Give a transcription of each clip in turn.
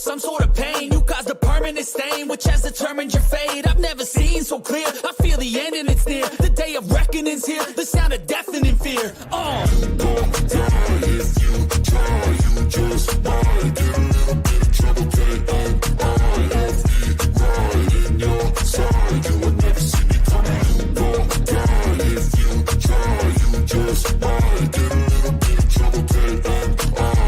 some sort of pain. You caused a permanent stain, which has determined your fate. I've never seen so clear, I feel the end and it's near. The day of reckoning's here, the sound of deafening fear. You gon' die if you try, you just might get a little bit of trouble, K-N-I-F-E, right in your side, you will never see me coming. You gon' die if you try, you just might get a little bit of trouble, K-N-I-F-E,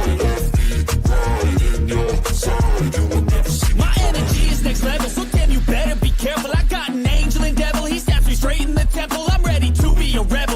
right in your side, you will never see me coming. My energy is next level, so damn you better be careful. I got an angel and devil, he snaps me straight in the temple. I'm ready to be a rebel.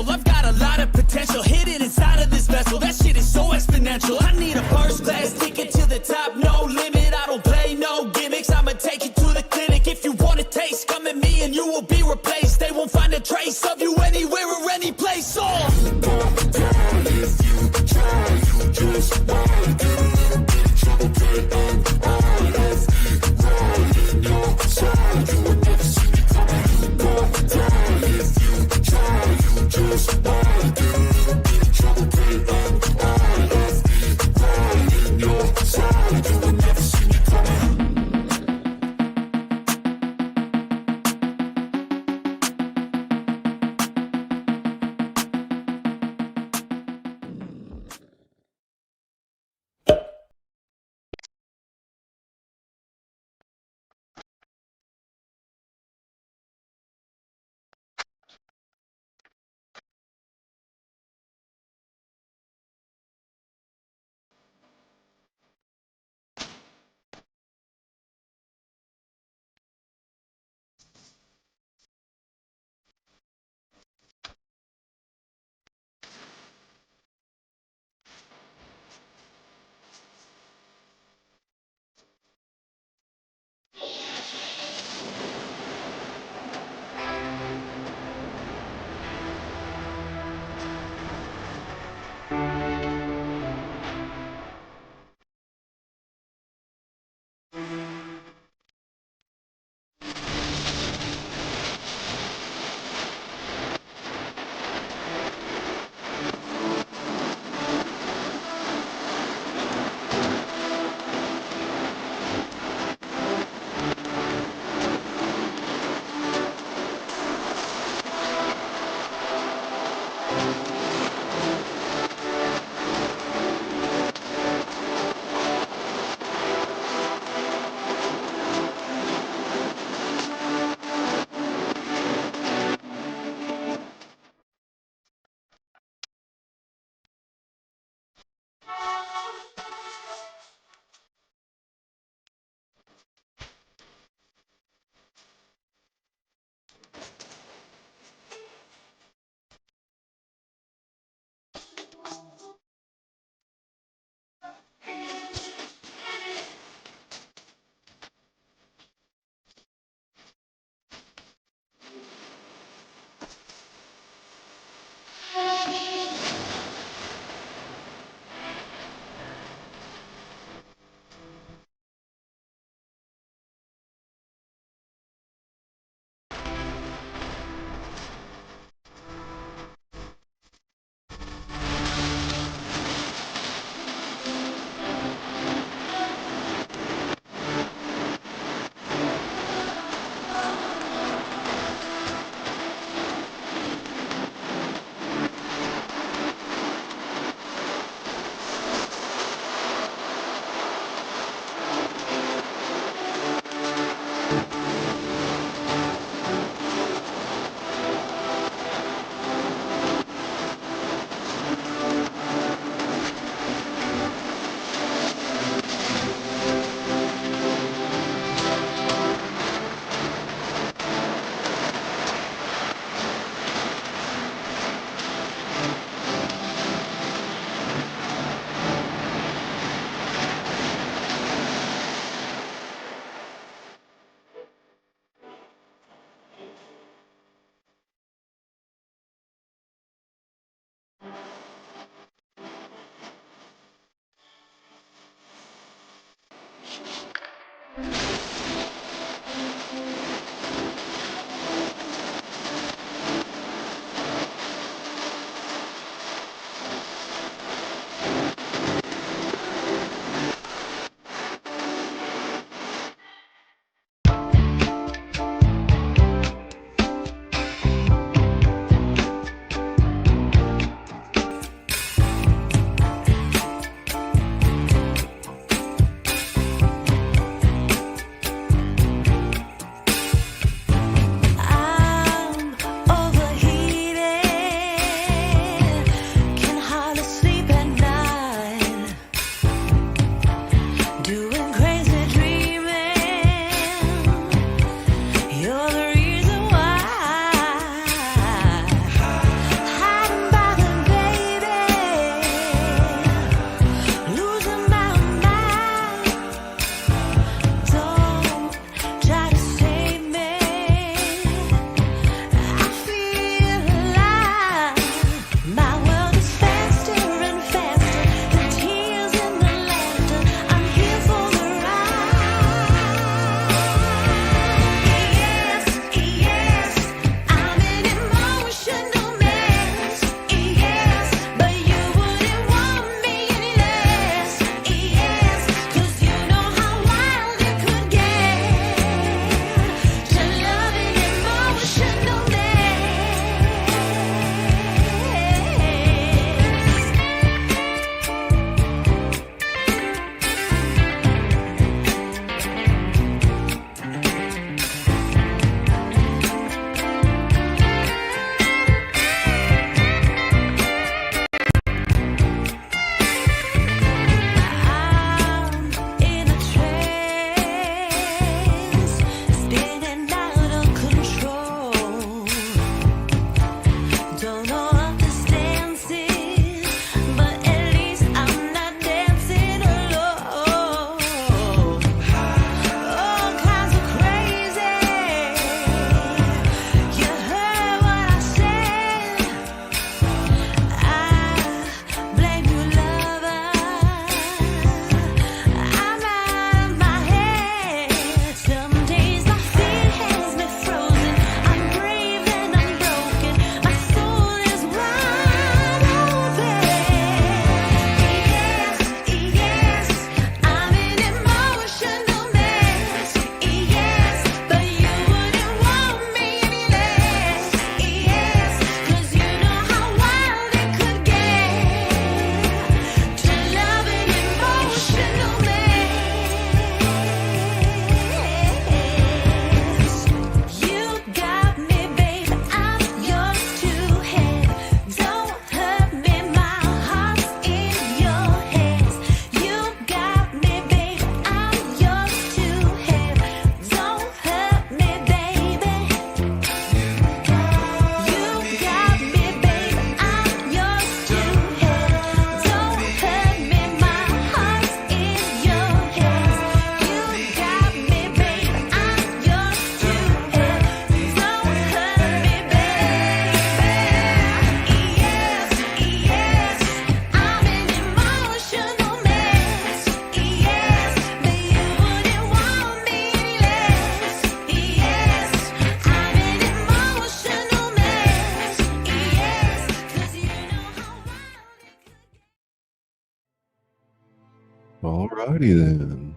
Alrighty then.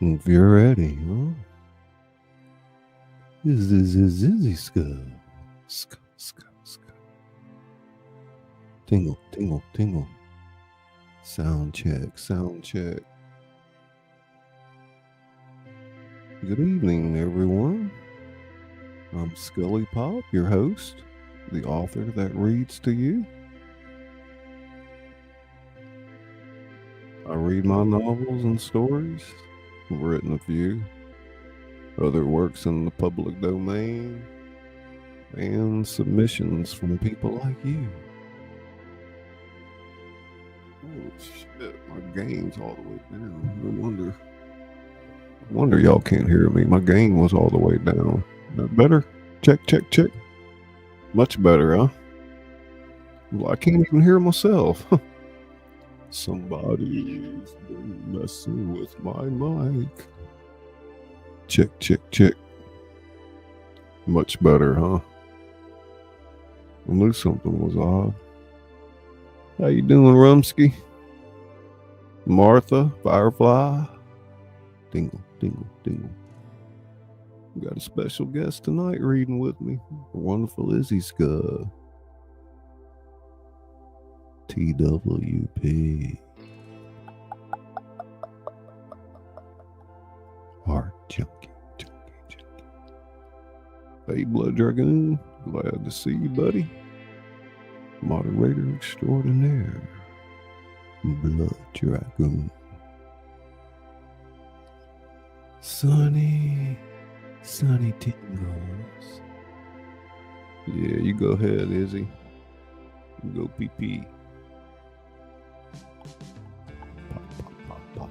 If you're ready, huh? This is Scully. Tingle, tingle, tingle. Sound check, sound check. Good evening, everyone. I'm Scully Pop, your host, the author that reads to you. I read my novels and stories. I've written a few other works in the public domain and submissions from people like you. Oh shit, my gain's all the way down. No wonder y'all can't hear me. My gain was all the way down. That better? Check, check, check. Much better, huh? Well, I can't even hear myself. Somebody's been messing with my mic. Check, check, check. Much better, huh? I knew something was odd. How you doing, Rumsky? Martha, Firefly? Dingle, dingle, dingle. We got a special guest tonight reading with me. The wonderful Izzy Scud. TWP. Heart junkie. Hey, Blood Dragoon. Glad to see you, buddy. Moderator extraordinaire. Blood Dragoon. Sunny tingles. Yeah, you go ahead, Izzy. You go pee-pee. Pop.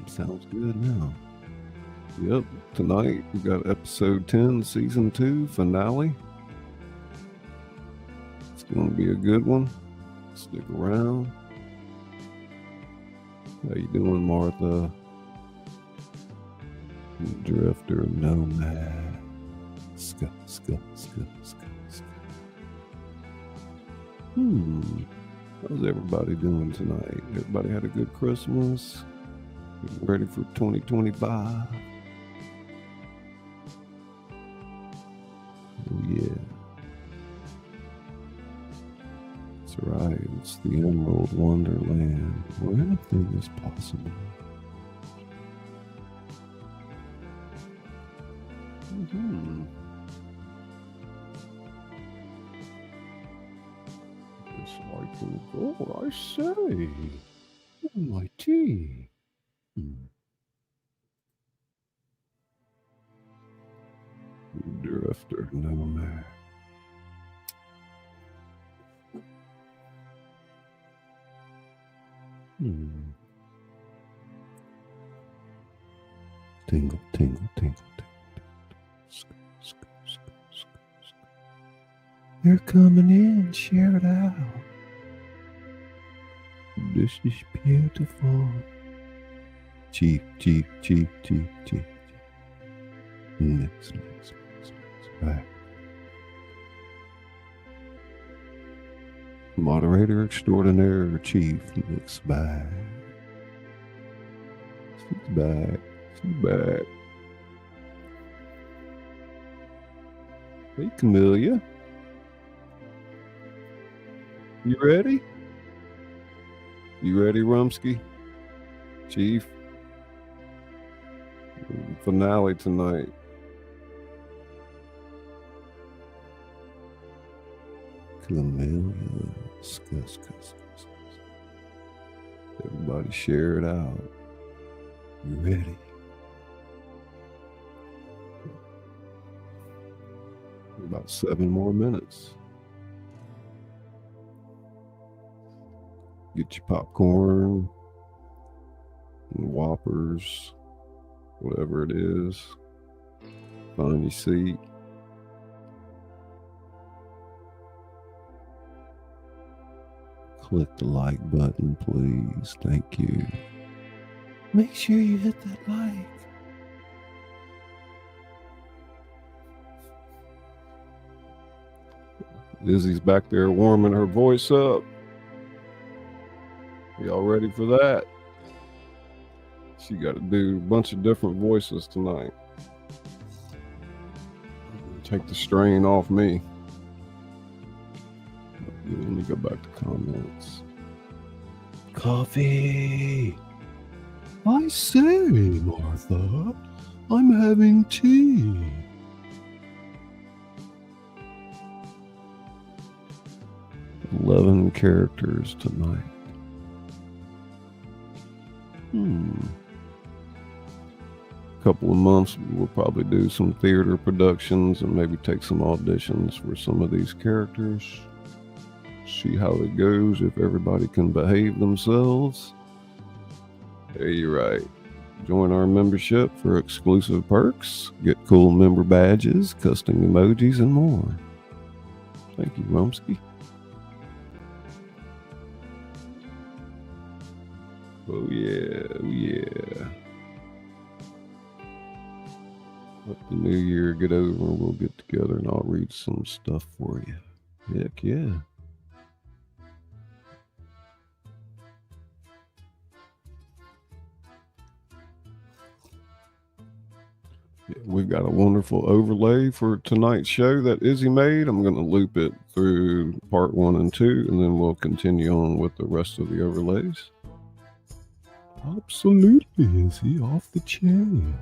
Sounds good now. Yep, tonight we got episode 10, season 2, finale. It's going to be a good one. Stick around. How you doing, Martha? Drifter, nomad. Scuff. How's everybody doing tonight? Everybody had a good Christmas? Getting ready for 2025? Oh yeah. That's right. It's the Emerald Wonderland where anything is possible. It's like the gold, I say. Oh, my tea. Drifter, nomad. Tingle. They're coming in, share it out. This is beautiful. Chief. Mix. Right. Moderator extraordinaire, Chief, mix bag. She's back. Hey, Camellia. You ready? You ready, Rumsky? Chief? Finale tonight. Camellia. Scuss. Everybody share it out. You ready? About 7 more minutes. Get your popcorn and Whoppers, whatever it is. Find your seat. Click the like button, please. Thank you. Make sure you hit that like. Izzy's back there warming her voice up. Y'all ready for that? She got to do a bunch of different voices tonight. Take the strain off me. Let me go back to comments. Coffee. I say, Martha, I'm having tea. "11 characters tonight. Couple of months, we'll probably do some theater productions and maybe take some auditions for some of these characters. See how it goes, if everybody can behave themselves. There you're right. Join our membership for exclusive perks, get cool member badges, custom emojis, and more. Thank you, Rumsky. Oh yeah, oh yeah. Let the new year get over and we'll get together and I'll read some stuff for you. Heck yeah. We've got a wonderful overlay for tonight's show that Izzy made. I'm going to loop it through part 1 and 2, and then we'll continue on with the rest of the overlays. Absolutely, Izzy, off the chain.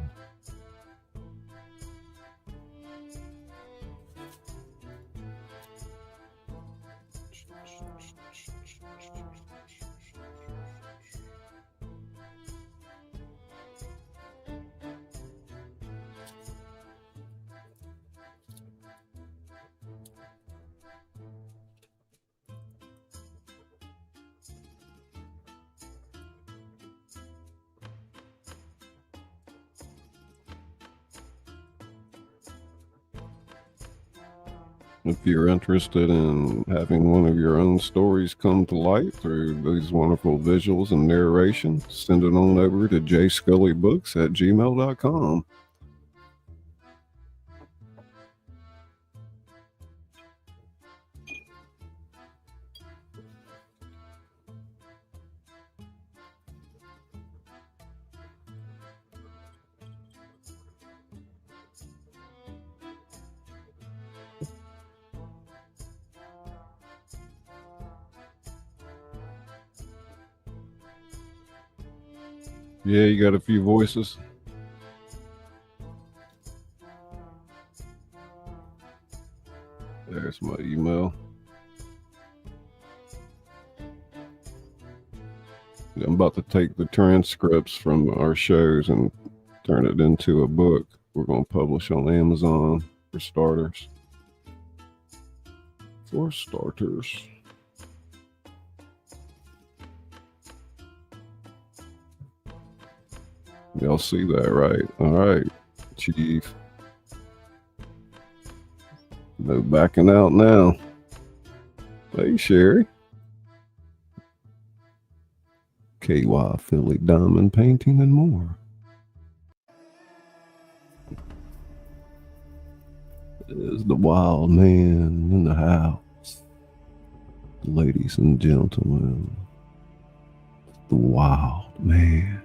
If you're interested in having one of your own stories come to light through these wonderful visuals and narration, send it on over to jscullybooks@gmail.com. Yeah, you got a few voices. There's my email. I'm about to take the transcripts from our shows and turn it into a book. We're going to publish on Amazon for starters. For starters. Y'all see that, right? All right, Chief. No backing out now. Hey, Sherry. KY Philly Diamond Painting and more. Is the wild man in the house. Ladies and gentlemen, the wild man.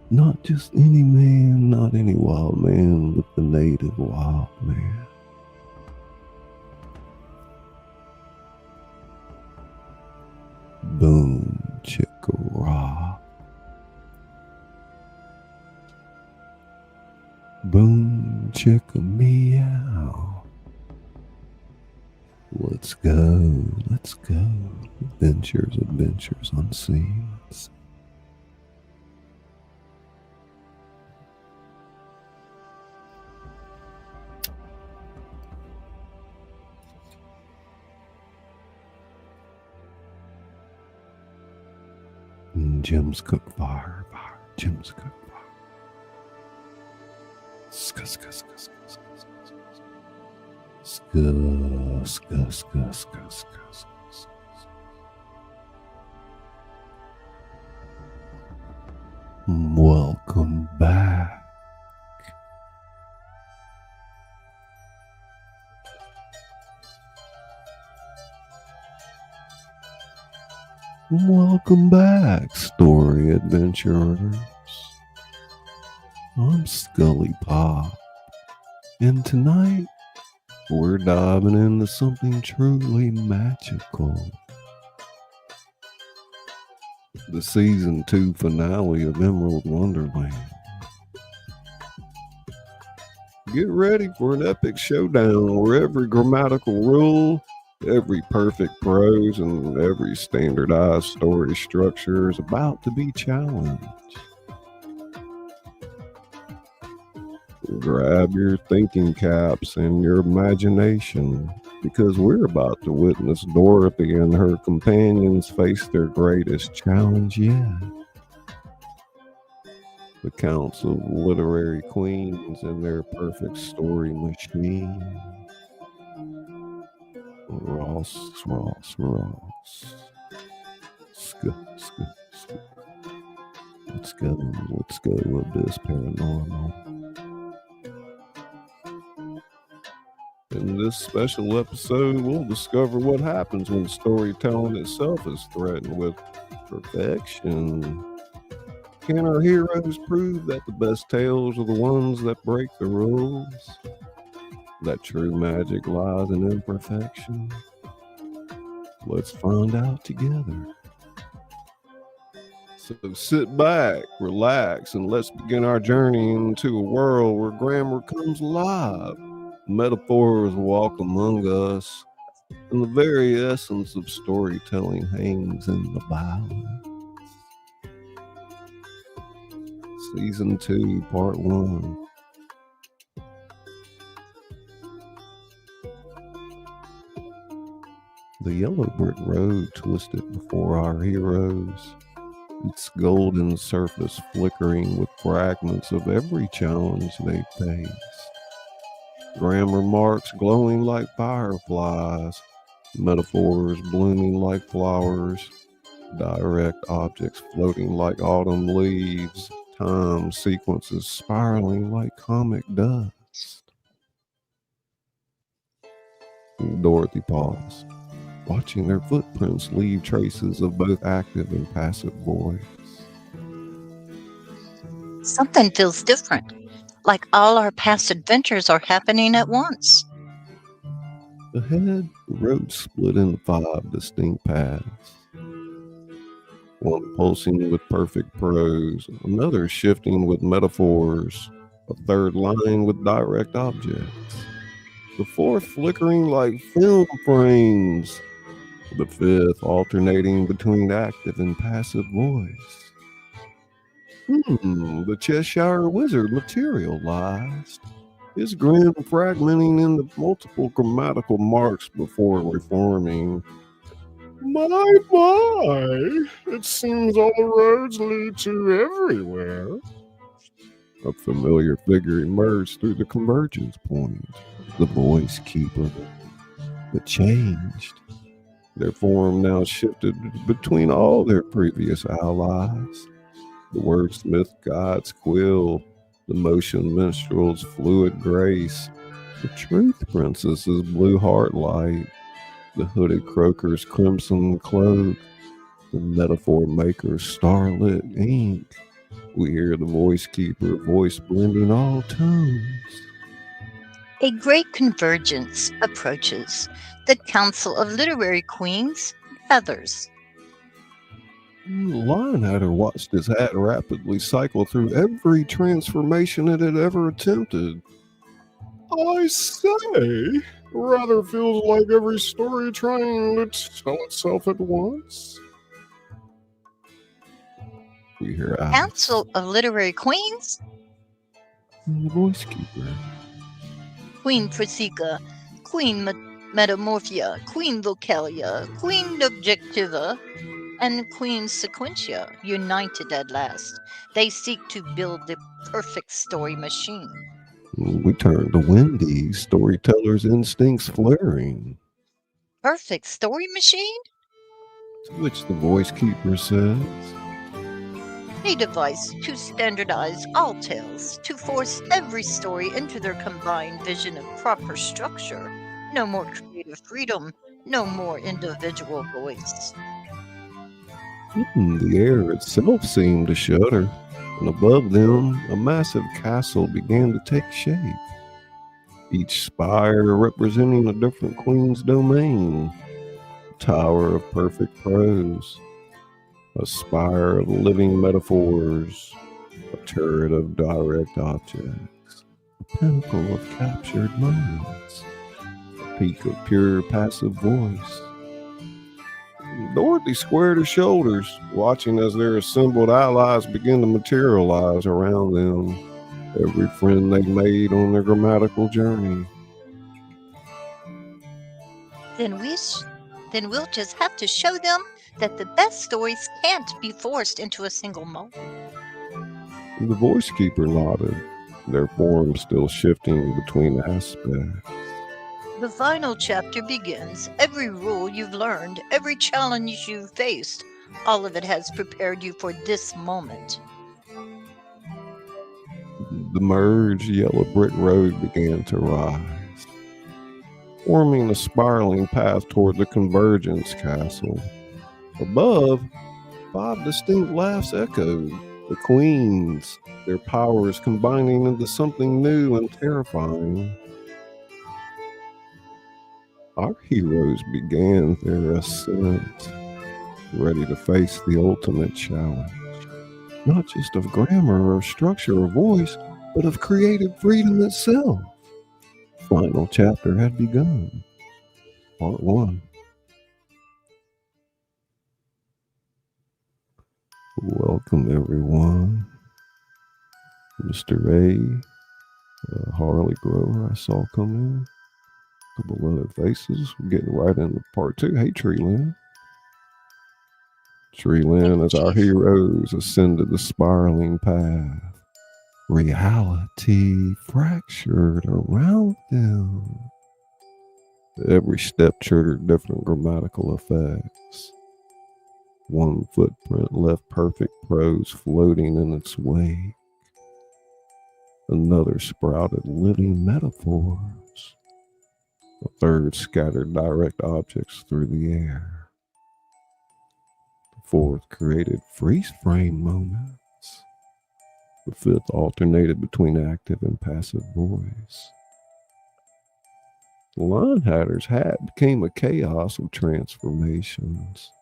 Not just any man, not any wild man, but the native wild man. Boom, chicka rah. Boom, chicka meow. Let's go, let's go. Adventures, adventures unseen. Jim's cook fire. Jim's cook fire. Ska, ska, ska, ska, ska, ska, ska, ska, ska, ska, ska. Welcome back. Welcome back, story adventurers. I'm Scully Pop, and tonight we're diving into something truly magical. The season 2 finale of Emerald Wonderland. Get ready for an epic showdown where every grammatical rule, every perfect prose, and every standardized story structure is about to be challenged. Grab your thinking caps and your imagination, because we're about to witness Dorothy and her companions face their greatest challenge yet. The Council of Literary Queens and their perfect story machine. Ross. Let's go with this paranormal. In this special episode, we'll discover what happens when storytelling itself is threatened with perfection. Can our heroes prove that the best tales are the ones that break the rules? That true magic lies in imperfection? Let's find out together. So sit back, relax, and let's begin our journey into a world where grammar comes alive. Metaphors walk among us, and the very essence of storytelling hangs in the balance. Season 2, Part 1. The yellow brick road twisted before our heroes, its golden surface flickering with fragments of every challenge they faced. Grammar marks glowing like fireflies, metaphors blooming like flowers, direct objects floating like autumn leaves, time sequences spiraling like comic dust. Dorothy paused, watching their footprints leave traces of both active and passive voice. Something feels different, like all our past adventures are happening at once. Ahead, the road split into 5 distinct paths. One pulsing with perfect prose, another shifting with metaphors, a third line with direct objects, the fourth flickering like film frames, the fifth alternating between active and passive voice. The Cheshire Wizard materialized, his grin fragmenting into multiple grammatical marks before reforming. My, it seems all the roads lead to everywhere. A familiar figure emerged through the convergence point, the voice keeper. But changed. Their form now shifted between all their previous allies. The wordsmith god's quill, the motion minstrel's fluid grace, the truth princess's blue heart light, the hooded croaker's crimson cloak, the metaphor maker's starlit ink. We hear the voice keeper voice blending all tones. A great convergence approaches. The Council of Literary Queens gathers. The Lionhatter watched his hat rapidly cycle through every transformation it had ever attempted. I say, rather feels like every story trying to tell itself at once. We hear Alice, Council of Literary Queens? the voice keeper. Queen Prisca, Queen Metamorphia, Queen Localia, Queen Objectiva, and Queen Sequentia united at last. They seek to build the perfect story machine. We turn to Wendy, storyteller's instincts flaring. Perfect story machine? To which the voice keeper says, A device to standardize all tales, to force every story into their combined vision of proper structure. No more creative freedom, no more individual voice. The air itself seemed to shudder, and above them a massive castle began to take shape, each spire representing a different queen's domain. A tower of perfect prose, a spire of living metaphors, a turret of direct objects, a pinnacle of captured moments, a peak of pure passive voice. Dorothy squared her shoulders, watching as their assembled allies began to materialize around them, every friend they made on their grammatical journey. Then we'll just have to show them that the best stories can't be forced into a single mold. The voice keeper nodded, their form still shifting between aspects. The final chapter begins. Every rule you've learned, every challenge you've faced, all of it has prepared you for this moment. The merged yellow brick road began to rise, forming a spiraling path toward the Convergence Castle. Above, 5 distinct laughs echoed, the queens, their powers combining into something new and terrifying. Our heroes began their ascent, ready to face the ultimate challenge, not just of grammar or structure or voice, but of creative freedom itself. Final chapter had begun. Part 1. Welcome, everyone. Mr. A, Harley Grover, I saw come in. A couple other faces. We're getting right into part 2. Hey, Tree Lynn. Tree Lynn, as our heroes ascended the spiraling path, reality fractured around them. Every step triggered different grammatical effects. One footprint left perfect prose floating in its wake. Another sprouted living metaphors. A third scattered direct objects through the air. The fourth created freeze frame moments. The fifth alternated between active and passive voice. The Line Hatter's hat became a chaos of transformations.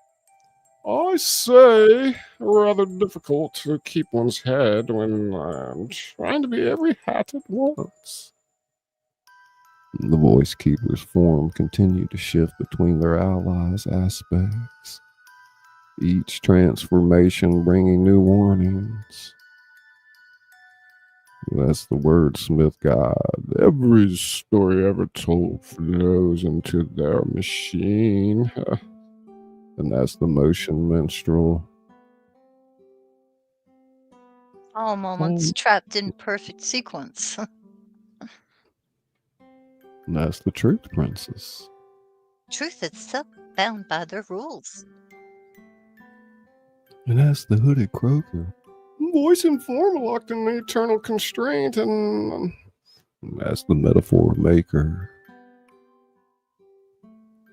I say, rather difficult to keep one's head when I'm trying to be every hat at once. The voice keeper's form continued to shift between their allies' aspects, each transformation bringing new warnings. That's the wordsmith god. Every story ever told flows into their machine. And that's the motion minstrel. All moments trapped in perfect sequence. And that's the truth princess. Truth itself bound by their rules. And that's the hooded croaker. Voice and form locked in the eternal constraint, and that's the metaphor maker.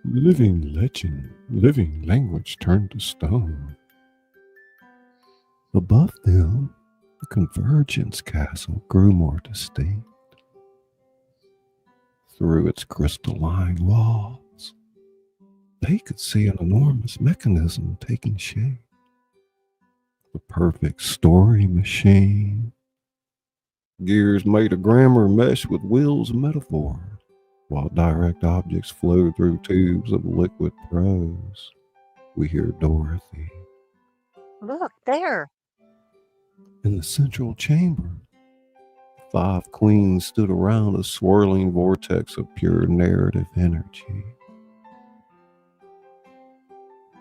Living legend, living language turned to stone. Above them, the Convergence Castle grew more distinct. Through its crystalline walls, they could see an enormous mechanism taking shape. The perfect story machine. Gears made of grammar mesh with wheels of metaphor, while direct objects flow through tubes of liquid prose. We hear Dorothy. Look, there. In the central chamber, 5 queens stood around a swirling vortex of pure narrative energy.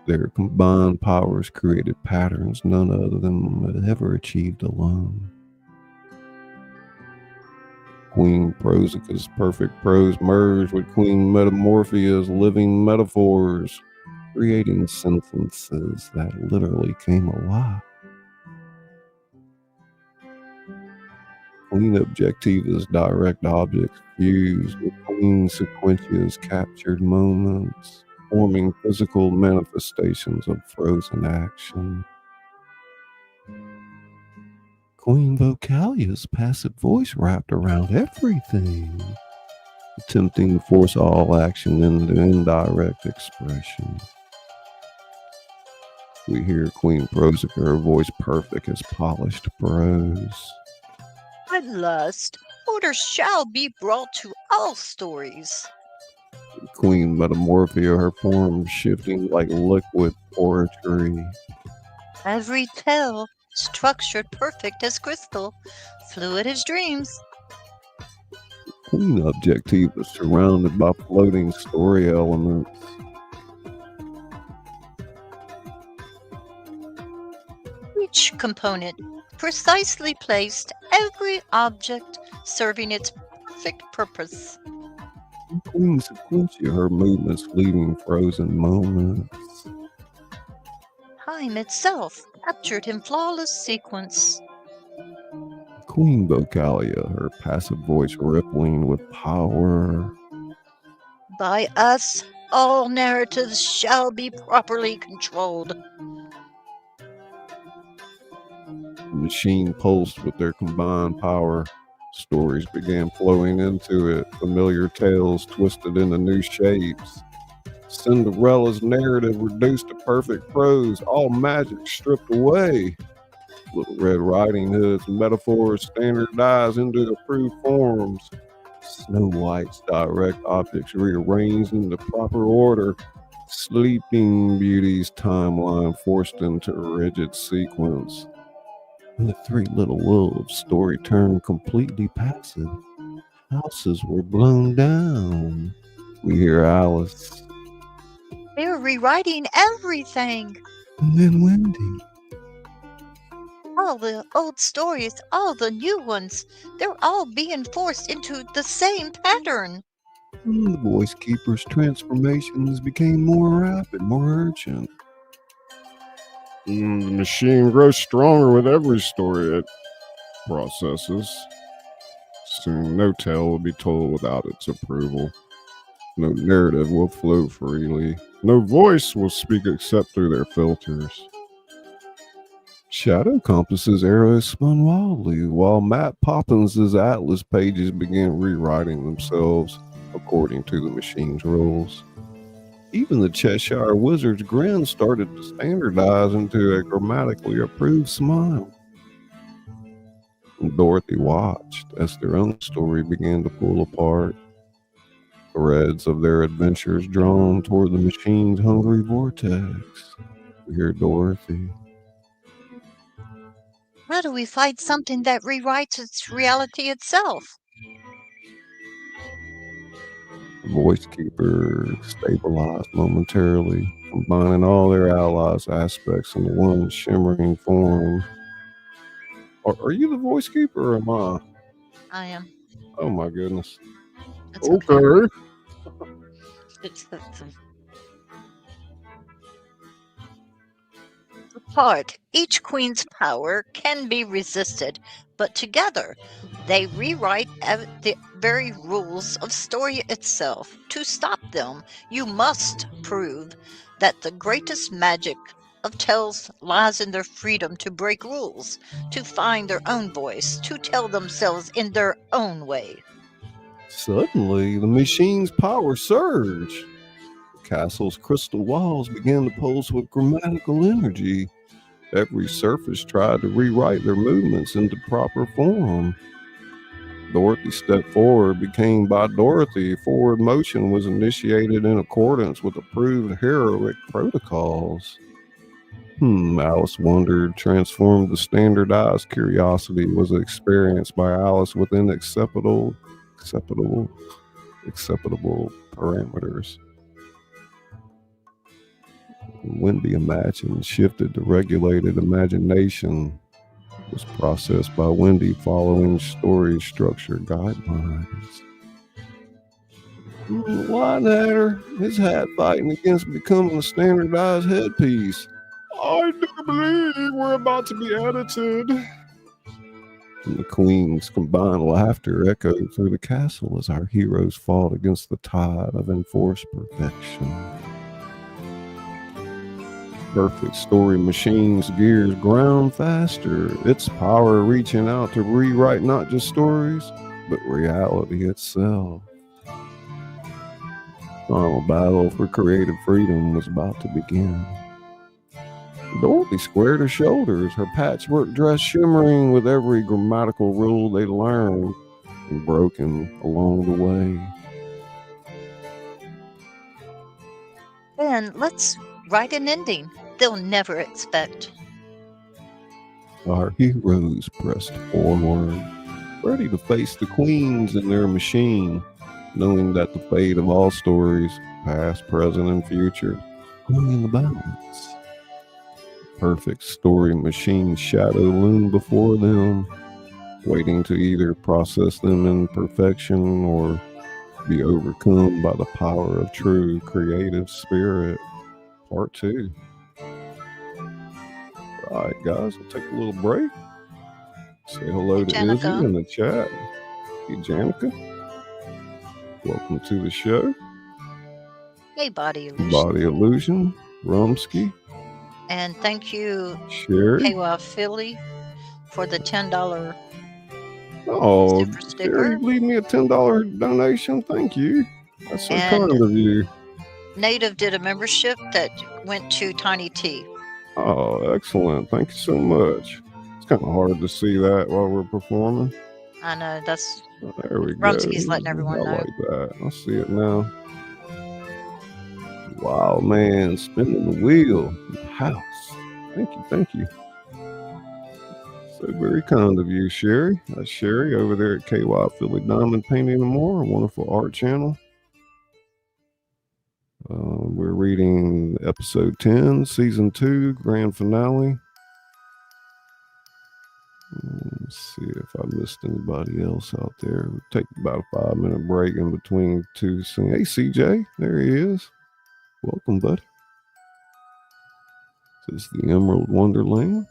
Their combined powers created patterns none other than them had ever achieved alone. Queen Prosica's perfect prose merged with Queen Metamorphia's living metaphors, creating sentences that literally came alive. Queen Objectiva's direct objects fused with Queen Sequentia's captured moments, transforming physical manifestations of frozen action. Queen Vocalia's passive voice wrapped around everything, attempting to force all action into indirect expression. We hear Queen Prosica, her voice perfect as polished prose. At last, order shall be brought to all stories. Queen Metamorphia, her form shifting like liquid poetry. Every tale structured perfect as crystal, fluid as dreams. Queen Objectiva surrounded by floating story elements. Each component precisely placed, every object serving its perfect purpose. Queen Sequentia, her movements fleeting frozen moments. Time itself captured in flawless sequence. Queen Vocalia, her passive voice rippling with power. By us, all narratives shall be properly controlled. The machine pulsed with their combined power. Stories began flowing into it, familiar tales twisted into new shapes. Cinderella's narrative reduced to perfect prose, all magic stripped away. Little Red Riding Hood's metaphors standardized into approved forms. Snow White's direct objects rearranged into proper order. Sleeping Beauty's timeline forced into a rigid sequence. And the Three Little Wolves' story turned completely passive. Houses were blown down. We hear Alice. They're rewriting everything. And then Wendy. All the old stories, all the new ones, they're all being forced into the same pattern. And the Voice Keeper's transformations became more rapid, more urgent. The machine grows stronger with every story it processes. Soon no tale will be told without its approval. No narrative will flow freely. No voice will speak except through their filters. Shadow Compass's arrows spun wildly, while Matt Poppins's Atlas pages began rewriting themselves according to the machine's rules. Even the Cheshire Wizard's grin started to standardize into a grammatically approved smile. And Dorothy watched as their own story began to pull apart, threads of their adventures drawn toward the machine's hungry vortex. We hear Dorothy. How do we fight something that rewrites its reality itself? The Voice Keeper stabilized momentarily, combining all their allies' aspects into one shimmering form. Are you the Voice Keeper or am I? I am. Oh my goodness. That's Okay. Apart, each queen's power can be resisted, but together they rewrite the very rules of story itself. To stop them, you must prove that the greatest magic of tales lies in their freedom to break rules, to find their own voice, to tell themselves in their own way. Suddenly, the machine's power surged. The castle's crystal walls began to pulse with grammatical energy. Every surface tried to rewrite their movements into proper form. Dorothy stepped forward, became by Dorothy. Forward motion was initiated in accordance with approved heroic protocols. Alice wondered, transformed to standardized curiosity was experienced by Alice within acceptable parameters. Wendy imagined shifted to regulated imagination was processed by Wendy following story structure guidelines. Why Natter? His hat fighting against becoming a standardized headpiece. I do believe we're about to be edited. And the Queen's combined laughter echoed through the castle as our heroes fought against the tide of enforced perfection. Perfect story machine's gears ground faster. Its power reaching out to rewrite not just stories, but reality itself. Final battle for creative freedom was about to begin. Dorothy squared her shoulders, her patchwork dress shimmering with every grammatical rule they learned and broken along the way. Then let's write an ending they'll never expect. Our heroes pressed forward, ready to face the queens in their machine, knowing that the fate of all stories, past, present, and future, hung in the balance. Perfect story machine shadow loomed before them, waiting to either process them in perfection or be overcome by the power of true creative spirit. Part 2. All right, guys, we'll take a little break. Say hello to Izzy Janica. in the chat. Hey, Janica. Welcome to the show. Hey, Body Illusion. Body Illusion, Rumsky, And thank you, Sherry. KY Philly, for the $10 Oh, super Sherry, sticker. leave me a $10 donation. Thank you. That's so And- kind of you. Native did a membership that went to Tiny T. Oh, excellent. Thank you so much. It's kind of hard to see that while we're performing. I know, that's There we go. Rumsky's letting everyone know. I like that. I see it now. Wow, man, spinning the wheel in the house. Thank you, thank you. So very kind of you, Sherry. That's Sherry over there at KY Philly Diamond Painting and More, a wonderful art channel. We're reading episode 10, season 2, grand finale. Let's see if I missed anybody else out there. We'll take about a 5-minute break in between two scenes. Hey, CJ, there he is. Welcome, bud. This is the Emerald Wonderland.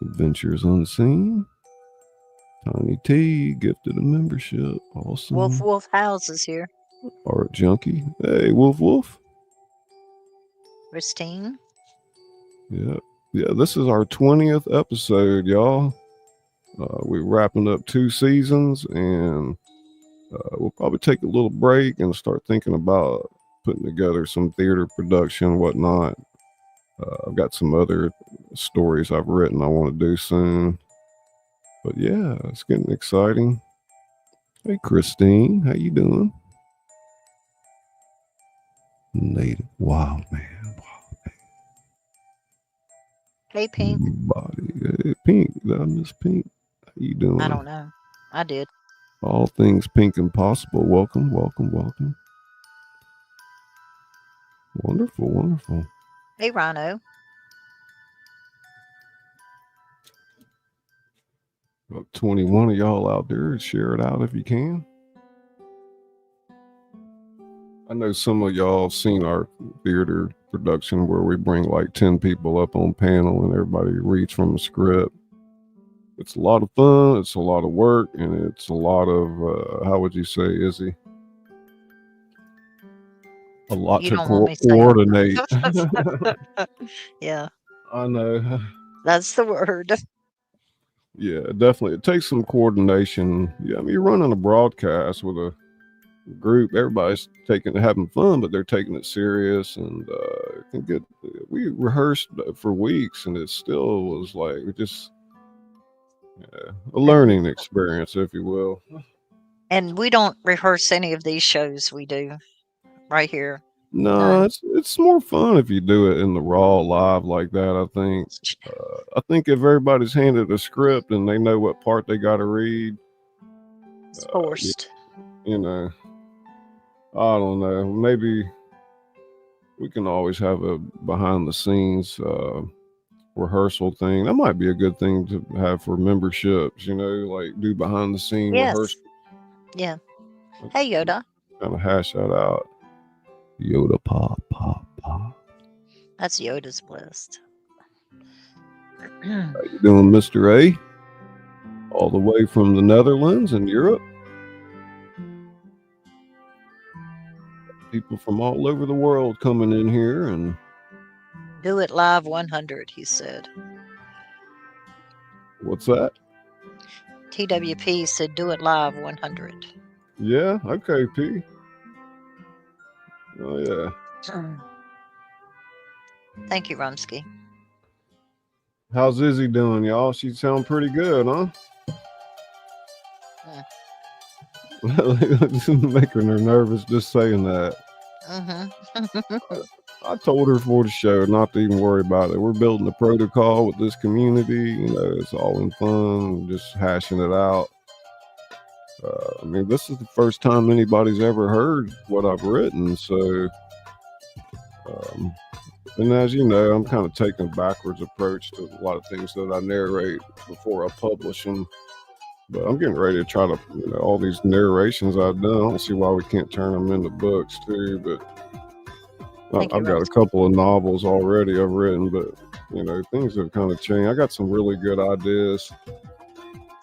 Adventures Unseen. Tiny T gifted a membership. Awesome. Wolf House is here. Art Junkie. Hey, Wolf. Christine. Yeah, this is our 20th episode, y'all. We're wrapping up 2 seasons, and we'll probably take a little break and start thinking about putting together some theater production, whatnot. I've got some other stories I've written I want to do soon. But yeah, it's getting exciting. Hey, Christine, how you doing? Native Wild Man. Hey, Pink. Body. Hey, Pink. Did I miss Pink? How you doing? I don't know. I did. All things pink and possible. Welcome. Wonderful. Hey, Rhino. About 21 of y'all out there, share it out if you can. I know some of y'all have seen our theater production where we bring like 10 people up on panel and everybody reads from a script. It's a lot of fun, it's a lot of work, and it's a lot of, how would you say, Izzy? A lot You to don't want me saying coordinate. Yeah, I know. that's the word. Yeah, definitely. It takes some coordination. Yeah, I mean, you're running a broadcast with a group. Everybody's having fun, but they're taking it serious, and it can get. We rehearsed for weeks, and it still was like a learning experience, if you will. And we don't rehearse any of these shows we do right here. No, it's more fun if you do it in the raw live like that. I think if everybody's handed a script and they know what part they got to read, It's forced. you know, I don't know. Maybe we can always have a behind the scenes rehearsal thing. That might be a good thing to have for memberships, like do behind the scene rehearsal. Yeah. Hey, Yoda. Kind of hash that out. Yoda pop. That's Yoda's blessed. How you doing, Mr. A? All the way from the Netherlands and Europe. People from all over the world coming in here and Do it live 100, he said. What's that? TWP said do it live 100. Yeah, okay, P. Oh yeah. Thank you, Rumsky. How's Izzy doing, y'all? She sound pretty good, huh? Making her nervous just saying that. I told her for the show not to even worry about it. We're building a protocol with this community. You know, it's all in fun, just hashing it out. I mean, this is the first time anybody's ever heard what I've written. So, and as you know, I'm kind of taking a backwards approach to a lot of things that I narrate before I publish them. But I'm getting ready to try to, you know, all these narrations I've done. I don't see why we can't turn them into books too. But I've got a couple of novels already I've written, but you know, things have kind of changed. I got some really good ideas.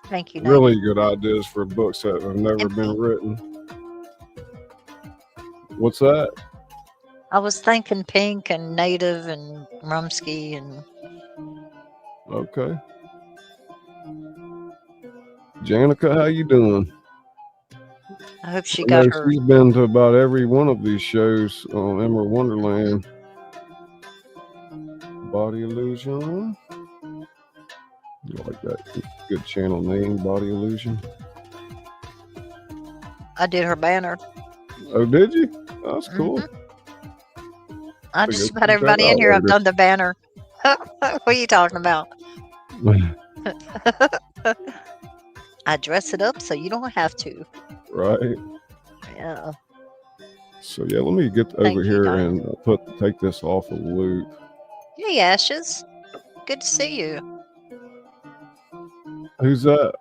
Thank you. Really good ideas for books that have never been written. What's that? I was thinking Pink and Native and Rumsky and. Okay. Janica, how you doing? I hope she got her. She's been to about every one of these shows on Emerald Wonderland. Body Illusion. You like that? Good channel name, Body Illusion. I did her banner. Oh, did you? That's cool. I just about everybody in here. I've done the banner. What are you talking about? I dress it up so you don't have to. Right. Yeah. So yeah, let me get over here and take this off of loop. Hey, Ashes. Good to see you. Who's that?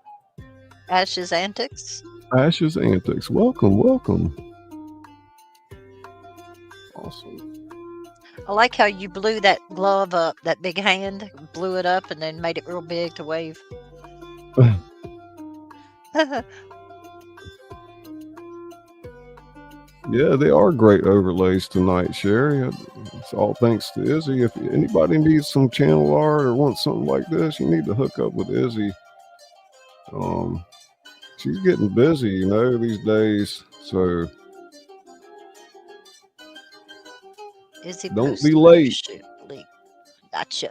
Ashes Antics. Ashes Antics. Welcome, welcome. Awesome. I like how you blew that glove up, that big hand, blew it up and then made it real big to wave. Yeah, they are great overlays tonight, Sherry. It's all thanks to Izzy. If anybody needs some channel art or wants something like this, you need to hook up with Izzy. She's getting busy, you know, these days. So Izzy, don't be late. Gotcha.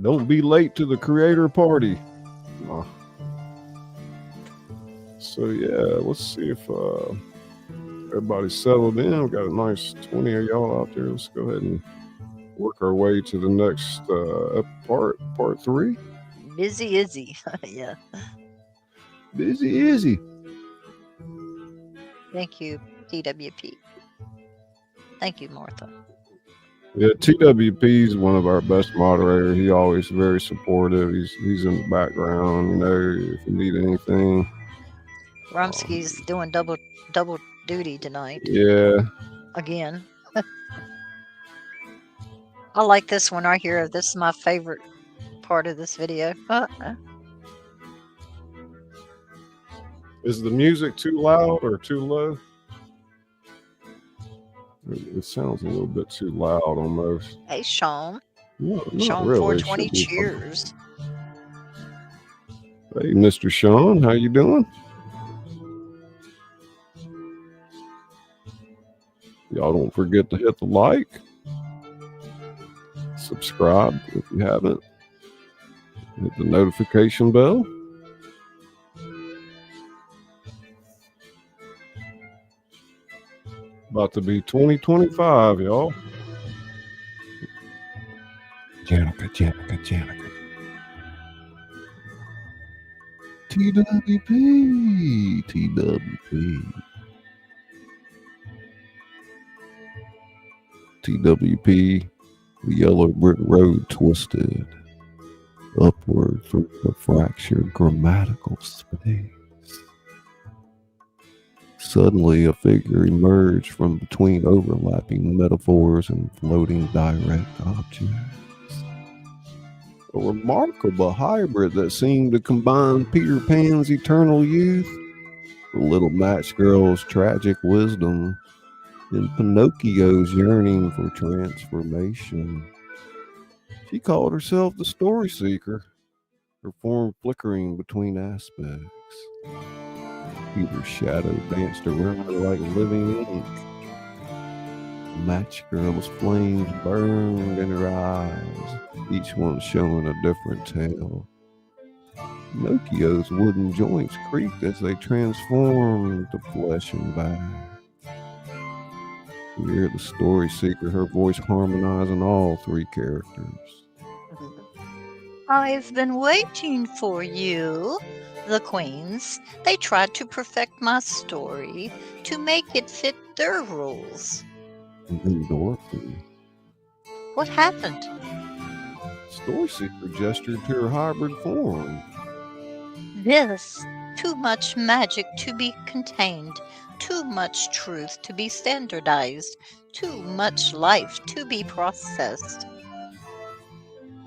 Don't be late to the creator party. So yeah, let's see if everybody's settled in. We've got a nice 20 of y'all out there. Let's go ahead and work our way to the next part 3. Busy Izzy. Yeah. Busy Izzy. Thank you, TWP. Thank you, Martha. Yeah, TWP is one of our best moderators. He always very supportive. He's in the background, you know, if you need anything. Rumsky's doing double duty tonight. Yeah. Again. I like this one right here. This is my favorite part of this video. Is the music too loud or too low? It sounds a little bit too loud almost. Hey, Sean. No, Sean really. 420 cheers. Hey, Mr. Sean, how you doing? Y'all don't forget to hit the like. Subscribe if you haven't. Hit the notification bell. About to be 2025, y'all. Janica. TWP, the yellow brick road twisted upward from the fractured grammatical space. Suddenly, a figure emerged from between overlapping metaphors and floating direct objects. A remarkable hybrid that seemed to combine Peter Pan's eternal youth, the little match girl's tragic wisdom, In Pinocchio's yearning for transformation, she called herself the story seeker, her form flickering between aspects. Peter's shadow danced around her like living ink. The match girl's flames burned in her eyes, each one showing a different tale. Pinocchio's wooden joints creaked as they transformed to flesh and bone. We hear the story seeker, her voice harmonizing all three characters. I've been waiting for you. The queens, they tried to perfect my story to make it fit their rules. And then Dorothy. What happened? Story seeker gestured to her hybrid form. This, too much magic to be contained, too much truth to be standardized, too much life to be processed.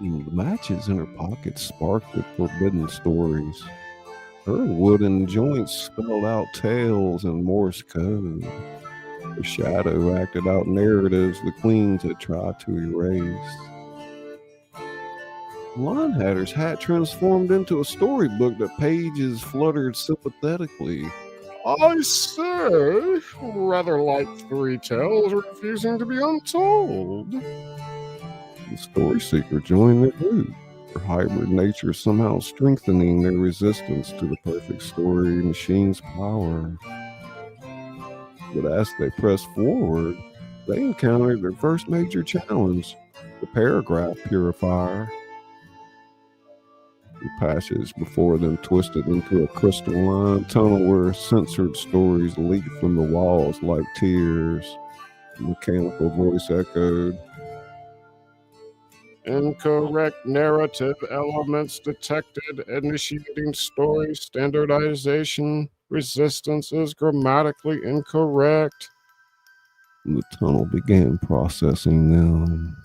The matches in her pocket sparked with forbidden stories. Her wooden joints spelled out tales in Morse code. Her shadow acted out narratives the queens had tried to erase. Line Hatter's hat transformed into a storybook that pages fluttered sympathetically. I say, rather like three tales refusing to be untold. The story seeker joined their group, their hybrid nature somehow strengthening their resistance to the perfect story machine's power. But as they pressed forward, they encountered their first major challenge, the paragraph purifier. The passage before them twisted into a crystalline tunnel where censored stories leaked from the walls like tears. The mechanical voice echoed, Incorrect narrative elements detected, initiating story standardization. Resistance is grammatically incorrect. and the tunnel began processing them.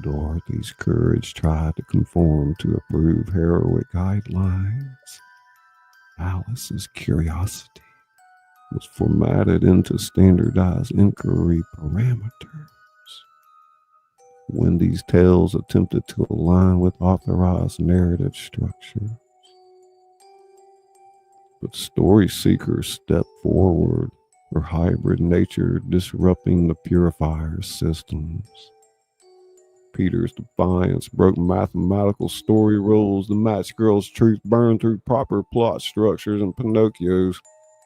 Dorothy's courage tried to conform to approved heroic guidelines. Alice's curiosity was formatted into standardized inquiry parameters. Wendy's tales attempted to align with authorized narrative structures. But story seekers stepped forward, her hybrid nature disrupting the purifier's systems. Peter's defiance broke mathematical story rules. The match girl's truth burned through proper plot structures, and Pinocchio's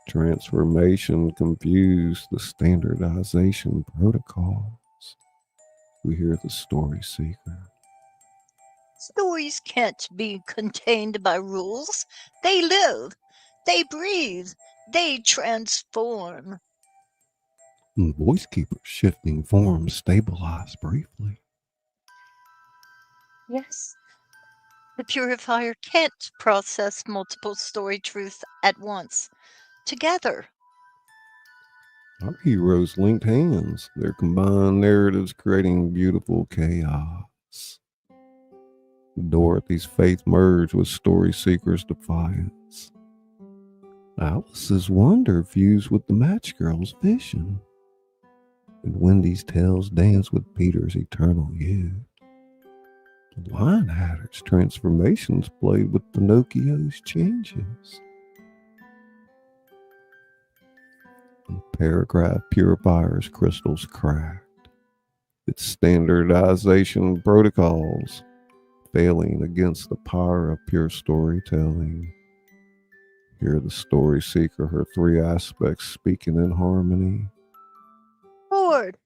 transformation confused the standardization protocols. We hear the story seeker. Stories can't be contained by rules. They live, they breathe, they transform. The voice keeper's shifting form stabilized briefly. Yes, the purifier can't process multiple story truths at once, together. Our heroes linked hands, their combined narratives creating beautiful chaos. Dorothy's faith merged with story seeker's defiance. Alice's wonder fused with the match girl's vision. And Wendy's tales danced with Peter's eternal youth. The Line Hatter's transformations played with Pinocchio's changes. And paragraph purifier's crystals cracked, its standardization protocols failing against the power of pure storytelling. Hear the story seeker, her three aspects speaking in harmony. Lord,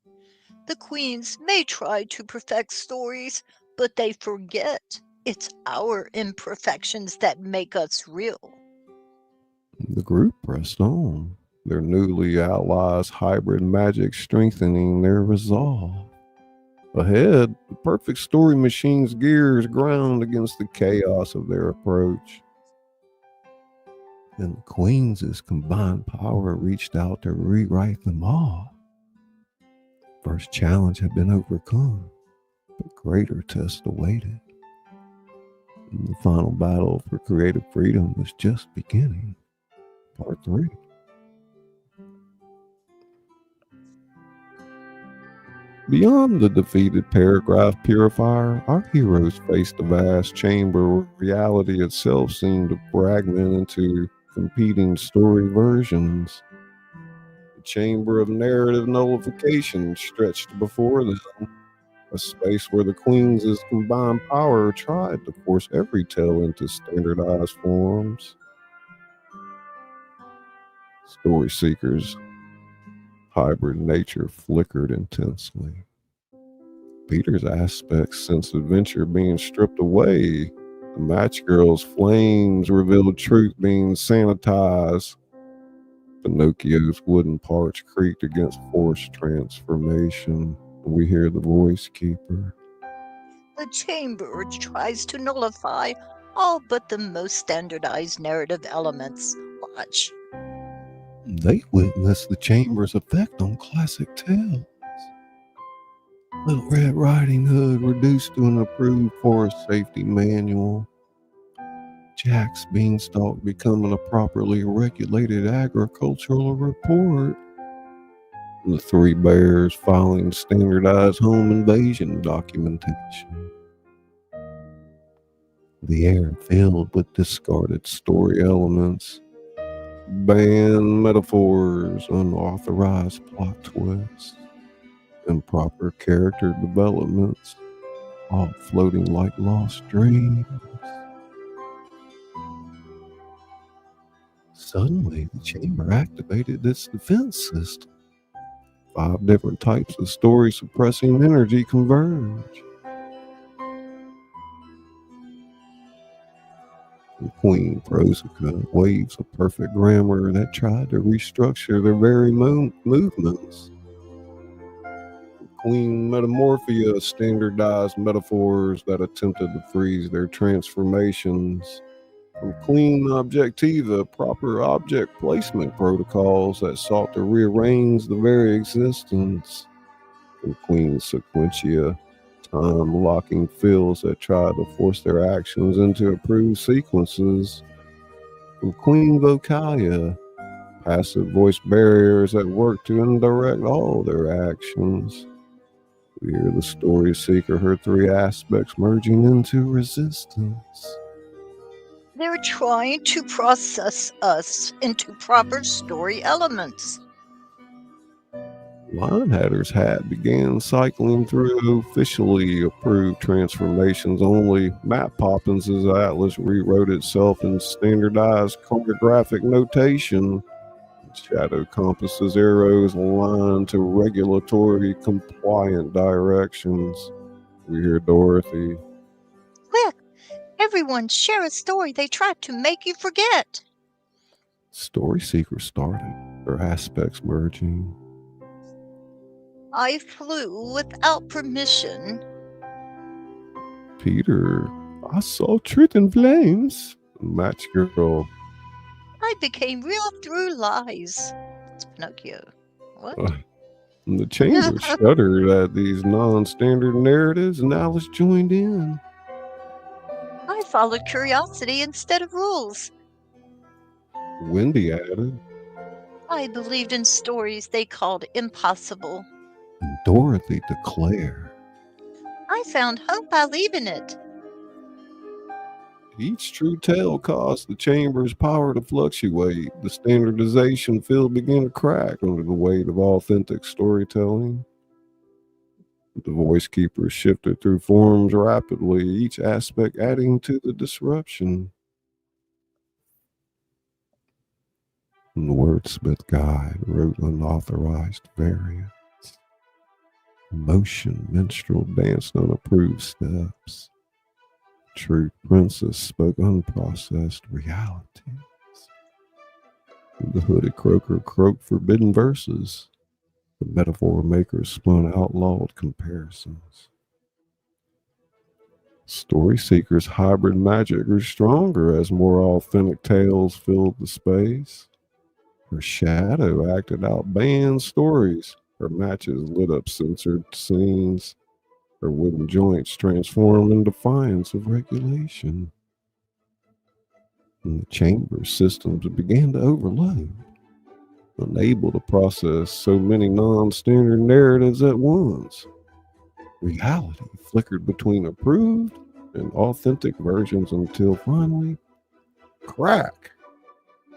the queens may try to perfect stories, but they forget it's our imperfections that make us real. The group pressed on, their newly allies' hybrid magic strengthening their resolve. Ahead, the perfect story machine's gears ground against the chaos of their approach. And the Queens' combined power reached out to rewrite them all. First challenge had been overcome, but greater tests awaited. And the final battle for creative freedom was just beginning. Part 3. Beyond the defeated paragraph purifier, our heroes faced a vast chamber where reality itself seemed to fragment into competing story versions. The chamber of narrative nullification stretched before them, a space where the Queens' combined power tried to force every tale into standardized forms. Story seekers' hybrid nature flickered intensely. Peter's aspects sensed adventure being stripped away. The match girl's flames revealed truth being sanitized. Pinocchio's wooden parts creaked against forced transformation. We hear the voice keeper. The chamber tries to nullify all but the most standardized narrative elements. Watch. They witnessed the chamber's effect on classic tales. Little Red Riding Hood reduced to an approved forest safety manual. Jack's Beanstalk becoming a properly regulated agricultural report. The Three Bears filing standardized home invasion documentation. The air filled with discarded story elements, banned metaphors, unauthorized plot twists, improper character developments, all floating like lost dreams. Suddenly, the chamber activated its defense system. 5 different types of story suppressing energy converge. And Queen Prosica waves a perfect grammar that tried to restructure their very movements. Queen Metamorphia standardized metaphors that attempted to freeze their transformations. From Queen Objectiva, proper object placement protocols that sought to rearrange the very existence. From Queen Sequentia, time-locking fills that tried to force their actions into approved sequences. From Queen Vocalia, passive voice barriers that work to indirect all their actions. We hear the story seeker, her 3 aspects merging into resistance. They're trying to process us into proper story elements. Linehatter's hat began cycling through officially approved transformations only. Matt Poppins' atlas rewrote itself in standardized cartographic notation. Shadow Compass's arrows aligned to regulatory compliant directions. We hear Dorothy. Quick! Everyone share a story they tried to make you forget. Story Seeker started, her aspects merging. I flew without permission. Peter, I saw truth in flames. Match Girl. I became real through lies. It's Pinocchio. What? And the chamber shuddered at these non-standard narratives, and Alice joined in. I followed curiosity instead of rules. Wendy added. I believed in stories they called impossible. And Dorothy declared. I found hope by leaving it. Each true tale caused the chamber's power to fluctuate. The standardization field began to crack under the weight of authentic storytelling. The voice keepers shifted through forms rapidly, each aspect adding to the disruption. And the wordsmith guide wrote unauthorized variants. Motion minstrel danced unapproved steps. Truth princess spoke unprocessed realities. The hooded croaker croaked forbidden verses. The metaphor makers spun outlawed comparisons. Story seekers' hybrid magic grew stronger as more authentic tales filled the space. Her shadow acted out banned stories. Her matches lit up censored scenes. Her wooden joints transformed in defiance of regulation. And the chamber systems began to overload, unable to process so many non-standard narratives at once. Reality flickered between approved and authentic versions until finally, crack.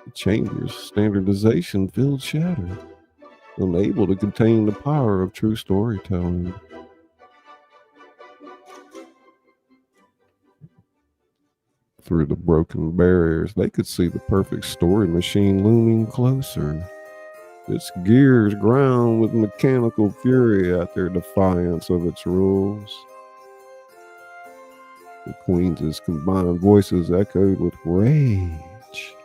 The chamber's standardization field shattered, unable to contain the power of true storytelling. Through the broken barriers, they could see the perfect story machine looming closer. Its gears ground with mechanical fury at their defiance of its rules. The Queens' combined voices echoed with rage.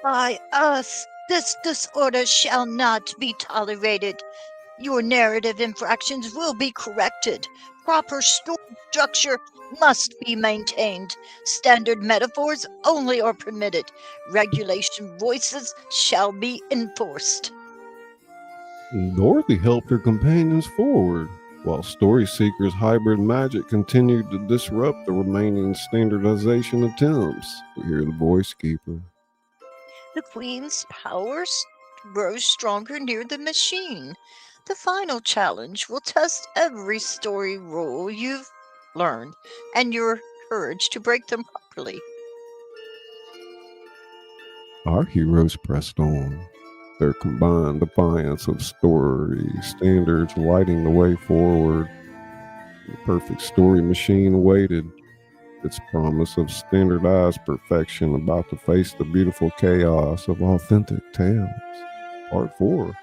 By us, this disorder shall not be tolerated. Your narrative infractions will be corrected. Proper story structure must be maintained. Standard metaphors only are permitted. Regulation voices shall be enforced. Dorothy helped her companions forward, while Story Seeker's hybrid magic continued to disrupt the remaining standardization attempts. We hear the voice keeper. The Queen's powers grows stronger near the machine. The final challenge will test every story rule you've learned and your courage to break them properly. Our heroes pressed on, their combined defiance of story standards lighting the way forward. The perfect story machine awaited, its promise of standardized perfection about to face the beautiful chaos of authentic tales. Part 4.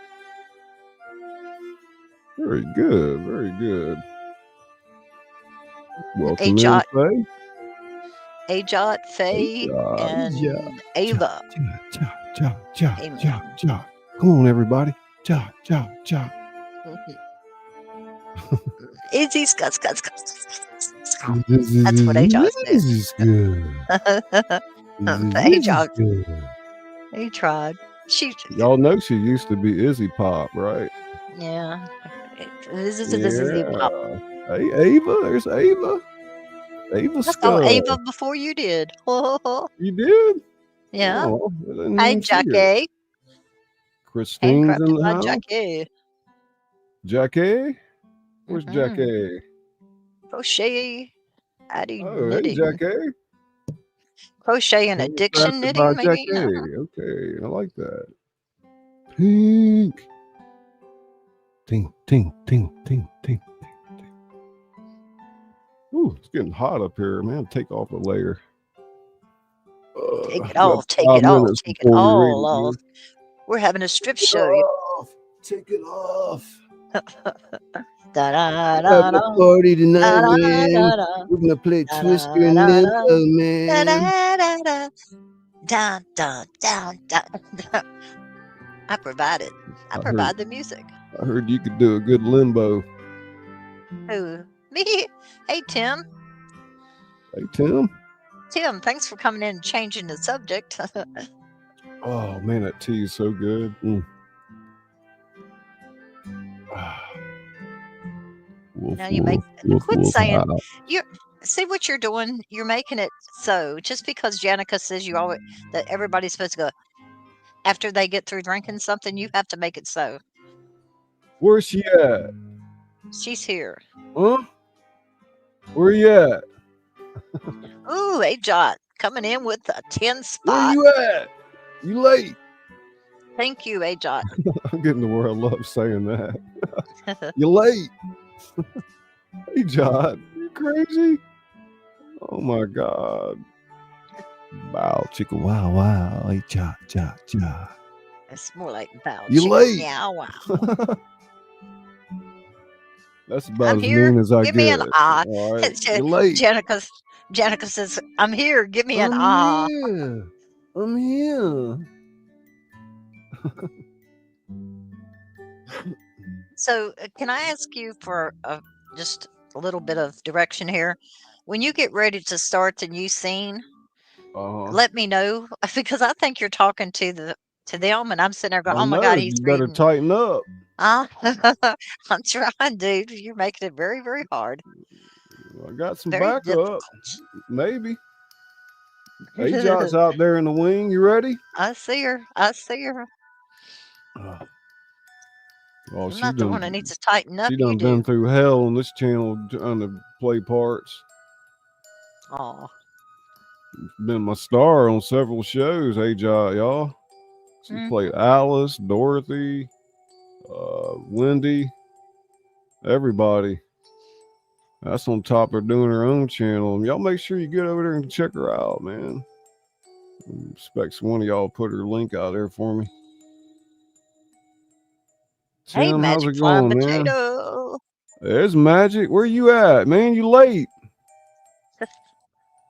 Very good, very good. Welcome in, Ajot, Faye. Ajot, Faye, and Ava. Ja. Come on, everybody. Ja. Izzy's guts. That's what Ajot said. This is good. Ajot. He tried. Y'all know she used to be Izzy Pop, right? Yeah. This is Izzy Pop. Hey, Ava. There's Ava. Ava I saw Scully. Ava before you did. You did? Yeah. Oh, I didn't Hey, even see her. Jackie. Christine's in Handcrafted the by house. Jackie. Jackie? Where's Jackie? Crochet. Addie Oh, hey, knitting. Jackie. Crochet and addiction Handcrafted knitting, by maybe? Jackie. Okay, I like that. Pink. Ting. Ooh, it's getting hot up here, man. Take off a layer. Take it got off. Take 5 it off. minutes Take it before we read all it, off. We're having a strip Take show. it off. Take it off. Da da We're da having da. a party tonight, Da, da, man. da, da. We're gonna play Da, Twister da, and da, Limbo, da. man. Da. Dun, dun, dun, dun. I provide the music. I heard you could do a good limbo. Who? Me? Hey, Tim. Hey, Tim. Tim, thanks for coming in and changing the subject. Oh man, that tea is so good. Wolf, Now you make wolf, quit wolf, saying ah. you see what you're doing. You're making it so just because Janica says you always that everybody's supposed to go after they get through drinking something, you have to make it so. Where's she at? She's here. Huh? Where you at? Ooh, hey Jot, coming in with a 10 Where spot. you at? You late? Thank you, Ajot. I'm getting to where I love saying that. You late? Hey, John, you crazy? Oh my God! Bow, chicka, wow. Hey, cha. It's more like bow. You chicken, late? meow, wow. That's about I'm as here. mean as I Give me get. an ah. All right, you late? Janica says, I'm here. Give me an ah. I'm here. So, can I ask you for just a little bit of direction here? When you get ready to start the new scene, let me know because I think you're talking to them, and I'm sitting there going, "Oh my God, he's you better reading." tighten up. I'm trying, dude. You're making it very, very hard. I got some Very backup, difficult. maybe. Ajot's out there in the wing. You ready? I see her. Oh, I'm not the one that needs to tighten up. she You done do. been through hell on this channel trying to play parts. Oh, Been my star on several shows, y'all. She played Alice, Dorothy, Wendy, everybody. That's on top of doing her own channel. Y'all make sure you get over there and check her out, man. Expects one of y'all put her link out there for me. hey, Tim, how's Magic it Flying going, man? Potato. There's Magic. Where you at, man? You late.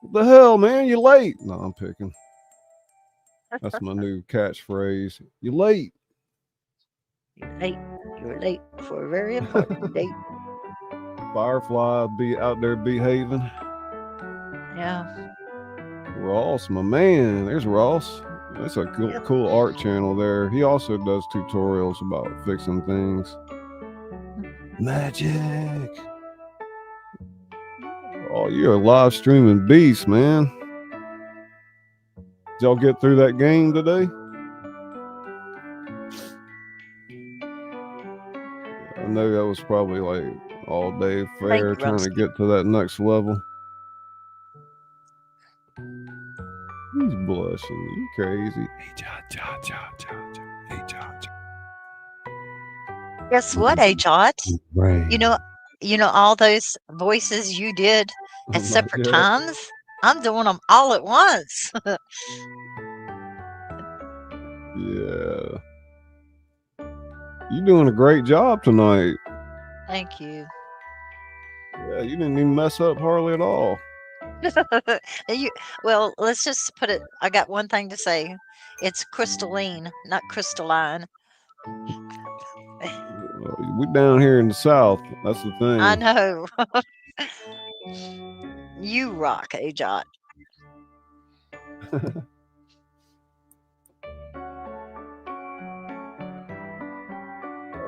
What the hell, man? You late. No, I'm picking. That's my new catchphrase. You late. You're late. You're late for a very important date. Firefly be out there behaving. Yeah. Ross, my man. There's Ross. That's a cool art channel there. He also does tutorials about fixing things. Magic. Oh, you're a live streaming beast, man. Did y'all get through that game today? I know that was probably like all day fair trying to get to that next level. He's blushing. You crazy. Hey, Hey, Guess what, Ajot? Right. You know all those voices you did at separate times? I'm doing them all at once. Yeah. You're doing a great job tonight. Thank you. Yeah, you didn't even mess up hardly at all. Well, let's just put it. I got one thing to say. It's crystalline, not crystalline. We down here in the South. That's the thing. I know. You rock, Ajot.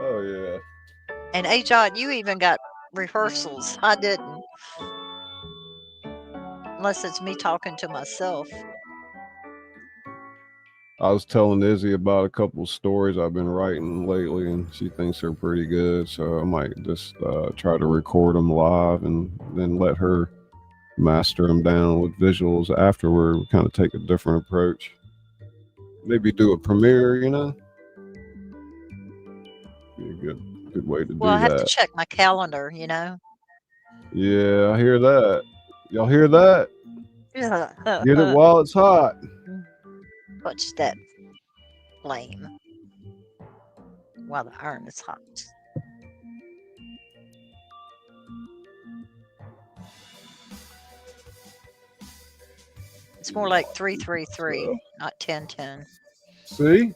Oh, yeah. And Ajot, you even got rehearsals. I didn't. Unless it's me talking to myself. I was telling Izzy about a couple of stories I've been writing lately, and she thinks they're pretty good. So I might just try to record them live and then let her master them down with visuals afterward. We kind of take a different approach. Maybe do a premiere, you know? Be a good way to do that. Well, I have to check my calendar, you know? Yeah, I hear that. Y'all hear that? Get it while it's hot. What's that flame? While the iron is hot. It's more like 333, not 1010. See?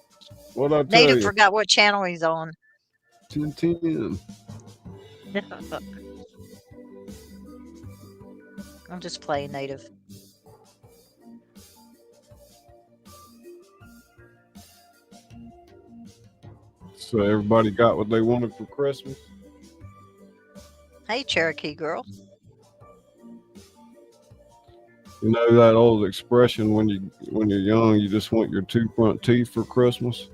What I tell Native you? forgot what channel he's on. 1010. I'm just playing Native. So everybody got what they wanted for Christmas? Hey, Cherokee girl. You know that old expression, when you're young, you just want your two front teeth for Christmas.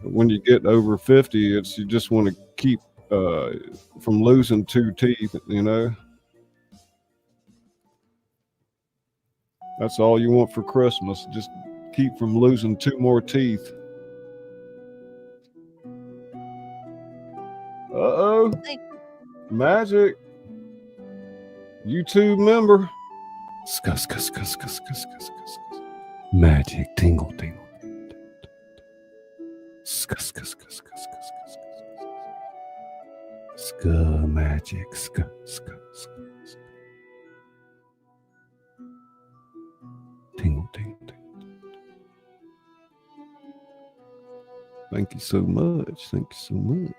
But when you get over 50, it's you just want to keep from losing two teeth, you know. That's all you want for Christmas. Just keep from losing two more teeth. Uh-oh. Magic. YouTube member. Magic tingle tingle. Magic. Tingle tingle tingle. Thank you so much. Thank you so much.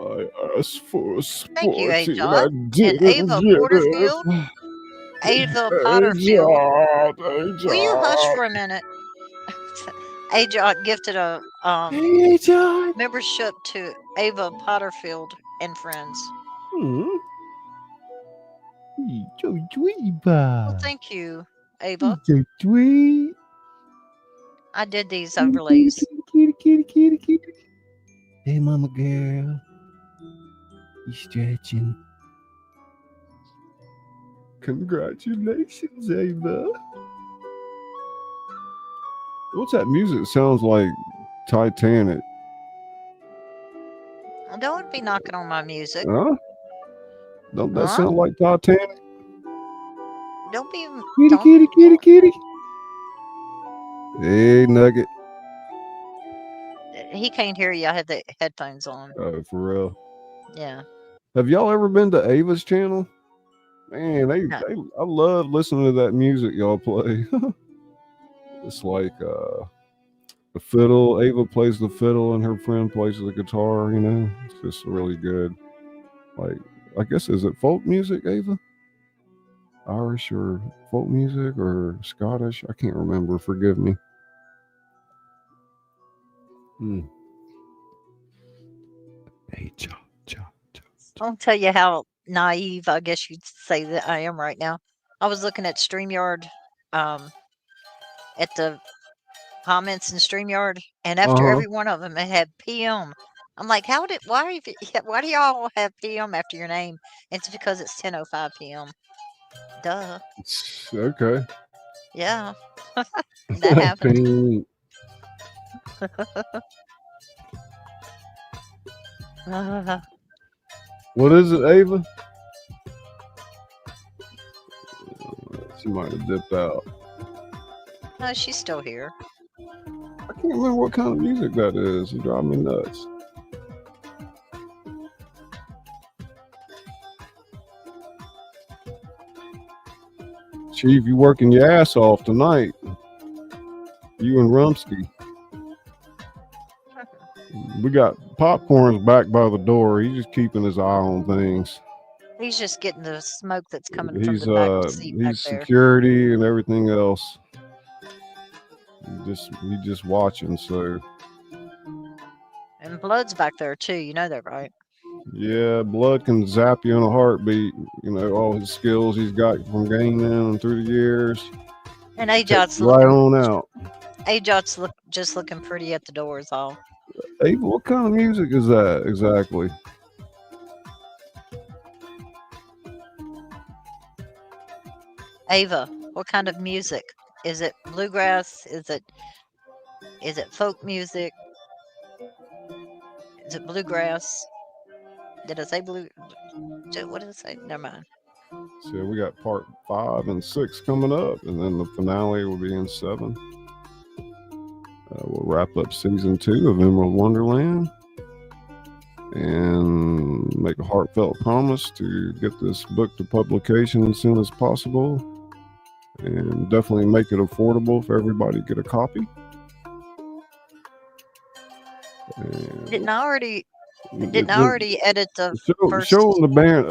I asked for a Thank you, sporty and I Ajot. And didn't Ava get Porterfield. it. Ava Potterfield. Ajot. Will you hush for a minute? Ajot gifted a Ajot. membership to Ava Potterfield and Friends. So sweet, Well, thank you, Ava. So sweet. I did these overlays. Kitty, kitty, kitty, kitty. Hey, mama girl. You stretching. Congratulations, Ava. What's that music? Sounds like Titanic. Don't be knocking on my music. Huh? Don't that Huh? sound like Titanic? Don't be. Kitty, Don't, kitty, kitty, kitty. Hey, Nugget. he can't hear you. I had the headphones on. Oh, for real. Yeah. Have y'all ever been to Ava's channel? Man, I love listening to that music y'all play. It's like the fiddle. Ava plays the fiddle and her friend plays the guitar, you know. It's just really good. Like, I guess, is it folk music, Ava? Irish or folk music or Scottish? I can't remember. Forgive me. Hey, chop, chop, chop. I'll tell you how naive, I guess you'd say, that I am right now. I was looking at StreamYard, at the comments in StreamYard, and after every one of them, it had PM. I'm like, why do y'all have PM after your name? It's because it's 10:05 PM. Duh. Okay. Yeah. That happened. What is it, Ava? She might have dipped out. No, she's still here. I can't remember what kind of music that is. It drives me nuts. Chief, you working your ass off tonight. You and Rumsky. We got Popcorn's back by the door. He's just keeping his eye on things. He's just getting the smoke that's coming from the back of the seat back He's there. security and everything else. He's just watching, so. And Blood's back there too, you know that, right? Yeah, Blood can zap you in a heartbeat. You know, all his skills he's got from gaming and through the years. And Ajot's right on out. Ajot's just looking pretty at the door is all. Ava, what kind of music is that exactly? Ava, what kind of music? Is it bluegrass? Is it folk music? Is it bluegrass? Did I say blue? What did I say? Never mind. So we got part 5 and 6 coming up, and then the finale will be in 7. We'll wrap up season 2 of Emerald Wonderland and make a heartfelt promise to get this book to publication as soon as possible, and definitely make it affordable for everybody to get a copy. Didn't I already edit the first? Show them the band,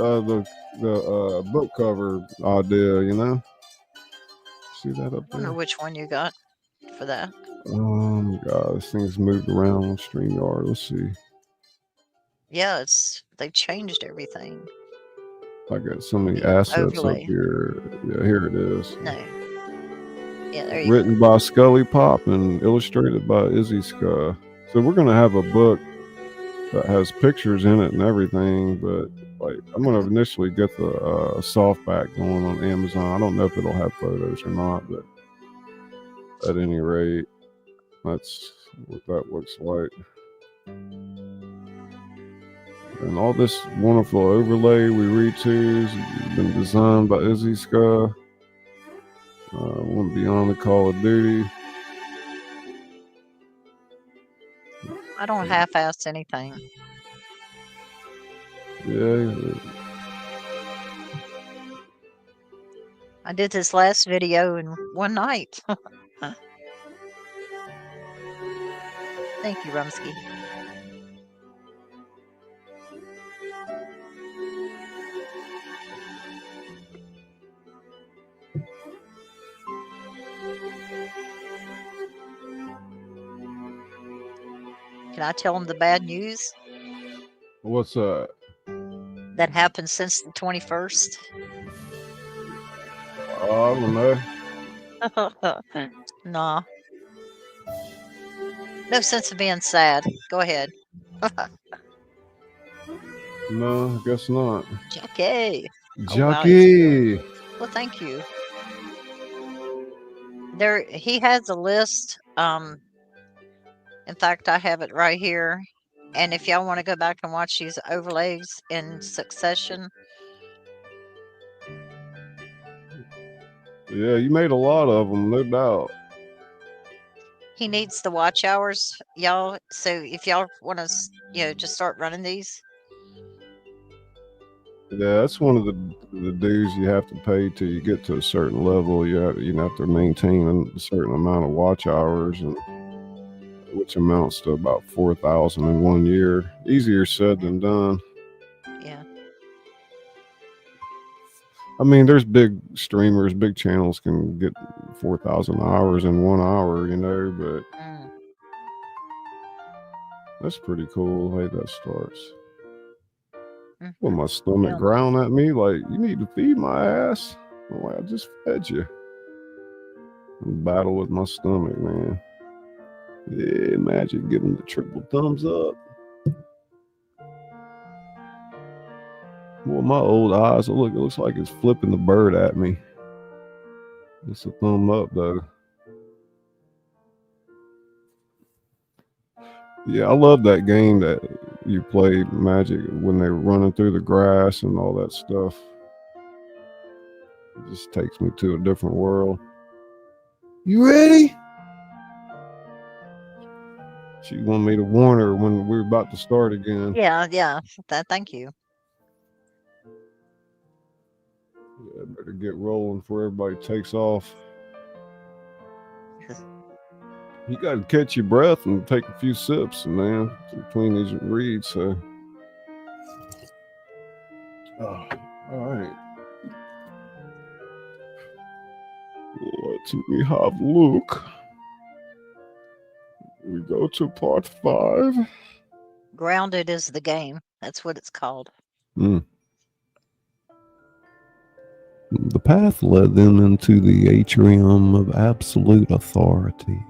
the book cover idea. You know, see that up I don't know there? which one you got for that. Oh my God, this thing's moved around on StreamYard. Let's see. Yeah, they've changed everything. I got so many assets Overlay. up here. Yeah, here it is. No. Yeah, there you Written by Scully Pop and illustrated by Izzy Ska. So we're gonna have a book that has pictures in it and everything, but like I'm gonna initially get the softback going on Amazon. I don't know if it'll have photos or not, but at any rate, that's what that looks like. And all this wonderful overlay we read to has been designed by Izzy Ska. Went beyond the Call of Duty. I don't half-ass anything. Yeah. I did this last video in one night. Thank you, Rumsky. Can I tell them the bad news What's that? that happened since the 21st? I don't know. Nah. No sense of being sad. Go ahead. No, I guess not. Jackie. Oh, wow. Jockey. Well, thank you. He has a list. In fact, I have it right here. And if y'all want to go back and watch these overlays in succession, Yeah, you made a lot of them, no doubt. he needs the watch hours, y'all. So if y'all want to, just start running these. Yeah, that's one of the dues you have to pay till you get to a certain level. You have to maintain a certain amount of watch hours, and which amounts to about 4,000 in 1 year. Easier said than done. Yeah. I mean, there's big streamers, big channels can get 4,000 hours in 1 hour, but that's pretty cool. Hey, that starts. Well, my stomach growling at me like, you need to feed my ass. I'm like, I just fed you. Battle with my stomach, man. Yeah, Magic giving the triple thumbs up. Well, my old eyes, it looks like it's flipping the bird at me. It's a thumb up, though. Yeah, I love that game that you played, Magic, when they were running through the grass and all that stuff. It just takes me to a different world. You ready? She wanted me to warn her when we were about to start again. Yeah. Thank you. Yeah, better get rolling before everybody takes off. You got to catch your breath and take a few sips, man, between these reads. So, all right. Let me have a look. We go to part 5. Grounded is the game. That's what it's called. The path led them into the atrium of absolute authority.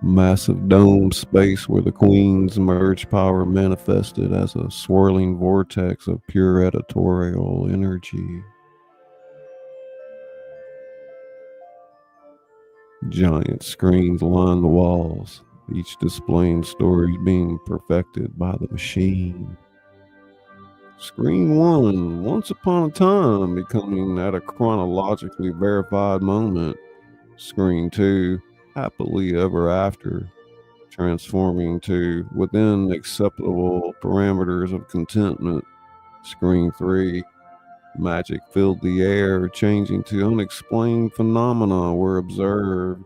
Massive dome space where the Queen's merge power manifested as a swirling vortex of pure editorial energy. Giant screens line the walls, each displaying stories being perfected by the machine. Screen 1, once upon a time, becoming at a chronologically verified moment. Screen 2, happily ever after, transforming to within acceptable parameters of contentment. Screen 3, magic filled the air, changing to unexplained phenomena were observed.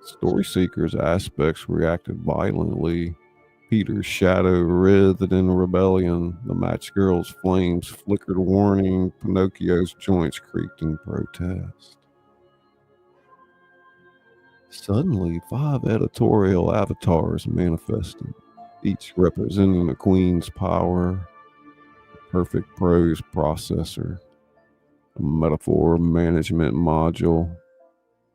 Story Seeker's aspects reacted violently. Peter's shadow writhed in rebellion. The match girl's flames flickered warning. Pinocchio's joints creaked in protest. Suddenly, 5 editorial avatars manifested, each representing the Queen's power, a perfect prose processor, a metaphor management module,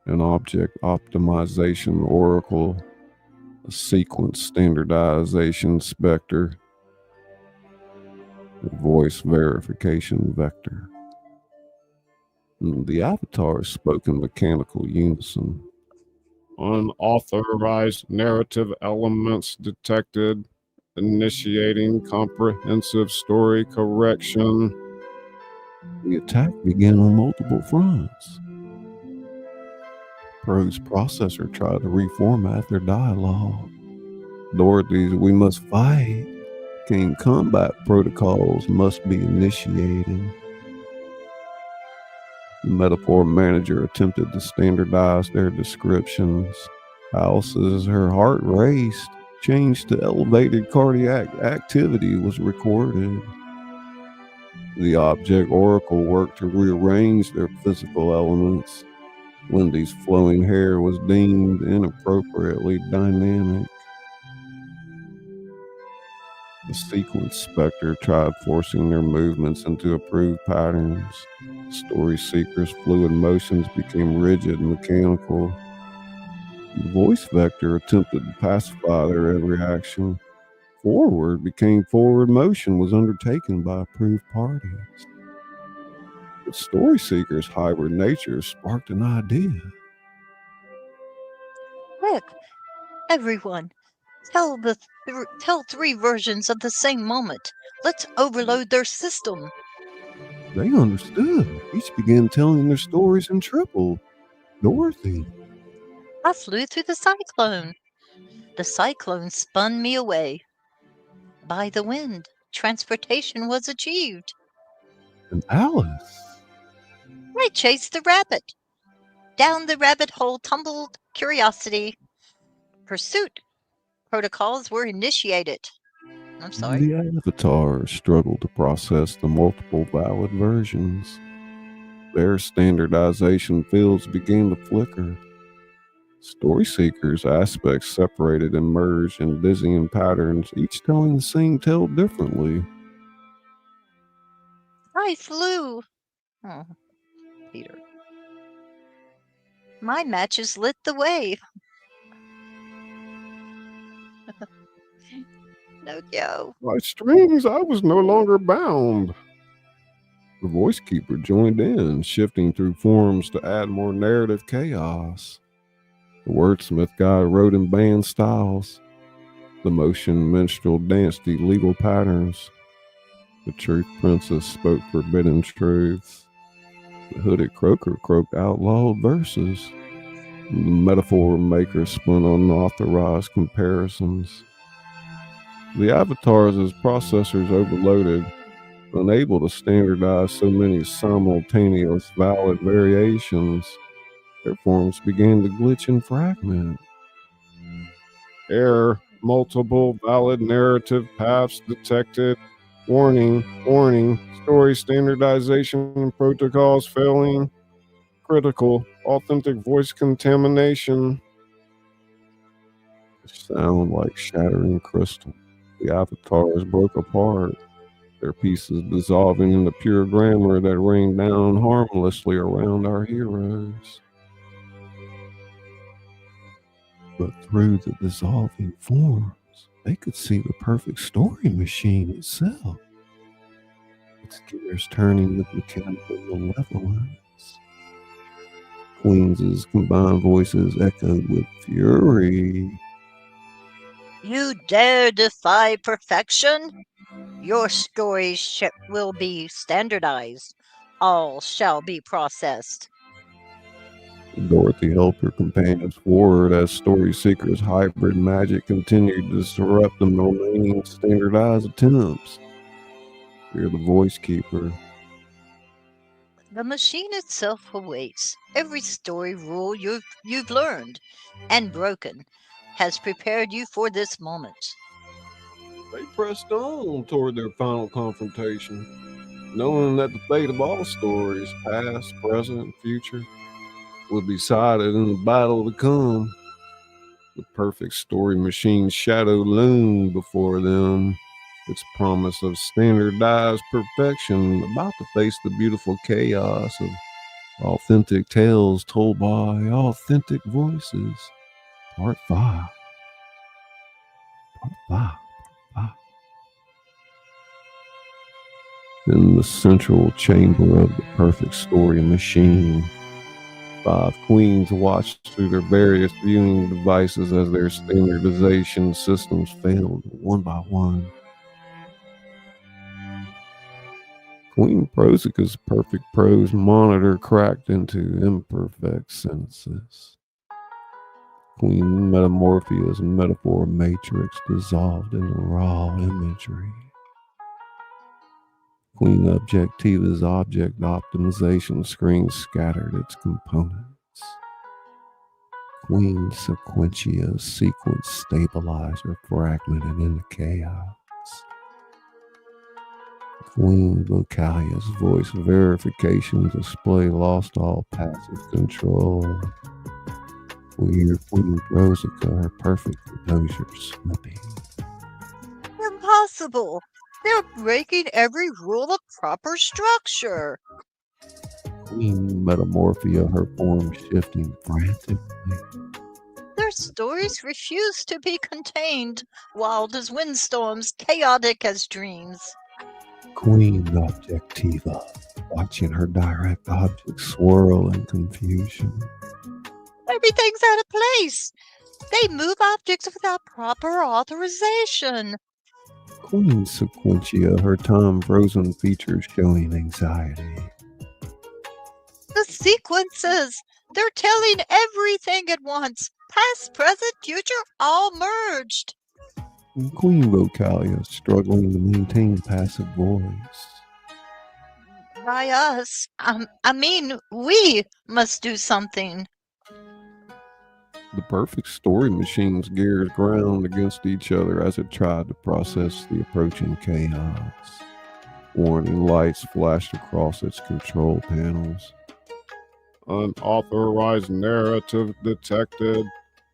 an object optimization oracle, a sequence standardization specter, a voice verification vector. The avatars spoke in mechanical unison. Unauthorized narrative elements detected. Initiating comprehensive story correction. The attack began on multiple fronts. Prose processor tried to reformat their dialogue. Dorothy's "we must fight" became combat protocols must be initiated. The metaphor manager attempted to standardize their descriptions. Alice's "her heart raced" changed to elevated cardiac activity was recorded. The object oracle worked to rearrange their physical elements. Lindy's flowing hair was deemed inappropriately dynamic. The sequence specter tried forcing their movements into approved patterns. Story Seeker's fluid motions became rigid and mechanical. The voice vector attempted to pacify their every action. Forward became forward motion was undertaken by approved parties. The story seeker's hybrid nature sparked an idea. Quick, everyone, tell three versions of the same moment. Let's overload their system. They understood. Each began telling their stories in triple. Dorothy. I flew through the cyclone. The cyclone spun me away. By the wind, transportation was achieved. And Alice. I chased the rabbit. Down the rabbit hole tumbled curiosity. Pursuit protocols were initiated. I'm sorry. The avatars struggled to process the multiple valid versions. Their standardization fields began to flicker. Story seekers' aspects separated and merged in dizzying patterns, each telling the same tale differently. I flew. Oh, Peter. My matches lit the way. Pinocchio. By strings, I was no longer bound. The voice keeper joined in, shifting through forms to add more narrative chaos. The wordsmith guy wrote in band styles. The motion minstrel danced illegal patterns. The truth princess spoke forbidden truths. The hooded croaker croaked outlawed verses. The metaphor maker spun unauthorized comparisons. The avatars as processors overloaded, unable to standardize so many simultaneous valid variations, their forms began to glitch and fragment. Error. Multiple valid narrative paths detected. Warning. Warning. Story standardization protocols failing. Critical. Authentic voice contamination. Sound like shattering crystal. The avatars broke apart, their pieces dissolving into pure grammar that rained down harmlessly around our heroes. But through the dissolving forms, they could see the perfect story machine itself. Its gears turning with mechanical malevolence. Queens' combined voices echoed with fury. You dare defy perfection? Your story will be standardized. All shall be processed. Dorothy helped her companions forward as story seekers' hybrid magic continued to disrupt the remaining standardized attempts. You're the voice keeper. The machine itself awaits. Every story rule you've learned and broken has prepared you for this moment. They pressed on toward their final confrontation, knowing that the fate of all stories, past, present, and future, would be decided in the battle to come. The perfect story machine's shadow loomed before them, its promise of standardized perfection about to face the beautiful chaos of authentic tales told by authentic voices. Part 5. In the central chamber of the perfect story machine, 5 queens watched through their various viewing devices as their standardization systems failed one by one. Queen Prosica's perfect prose monitor cracked into imperfect sentences. Queen Metamorphia's metaphor matrix dissolved into raw imagery. Queen Objectiva's object optimization screen scattered its components. Queen Sequentia's sequence stabilizer fragmented into chaos. Queen Vocalia's voice verification display lost all passive control. Queen Rosica, her perfect composure slipping. Impossible! They're breaking every rule of proper structure. Queen Metamorphia, her form shifting frantically. They're Their stories refuse to be contained, wild as windstorms, chaotic as dreams. Queen Objectiva, watching her direct objects swirl in confusion. Everything's out of place. They move objects without proper authorization. Queen Sequentia, her time-frozen features showing anxiety. The sequences! They're telling everything at once. Past, present, future, all merged. And Queen Vocalia, struggling to maintain passive voice. By us, we must do something. The perfect story machine's gears ground against each other as it tried to process the approaching chaos. Warning lights flashed across its control panels. Unauthorized narrative detected.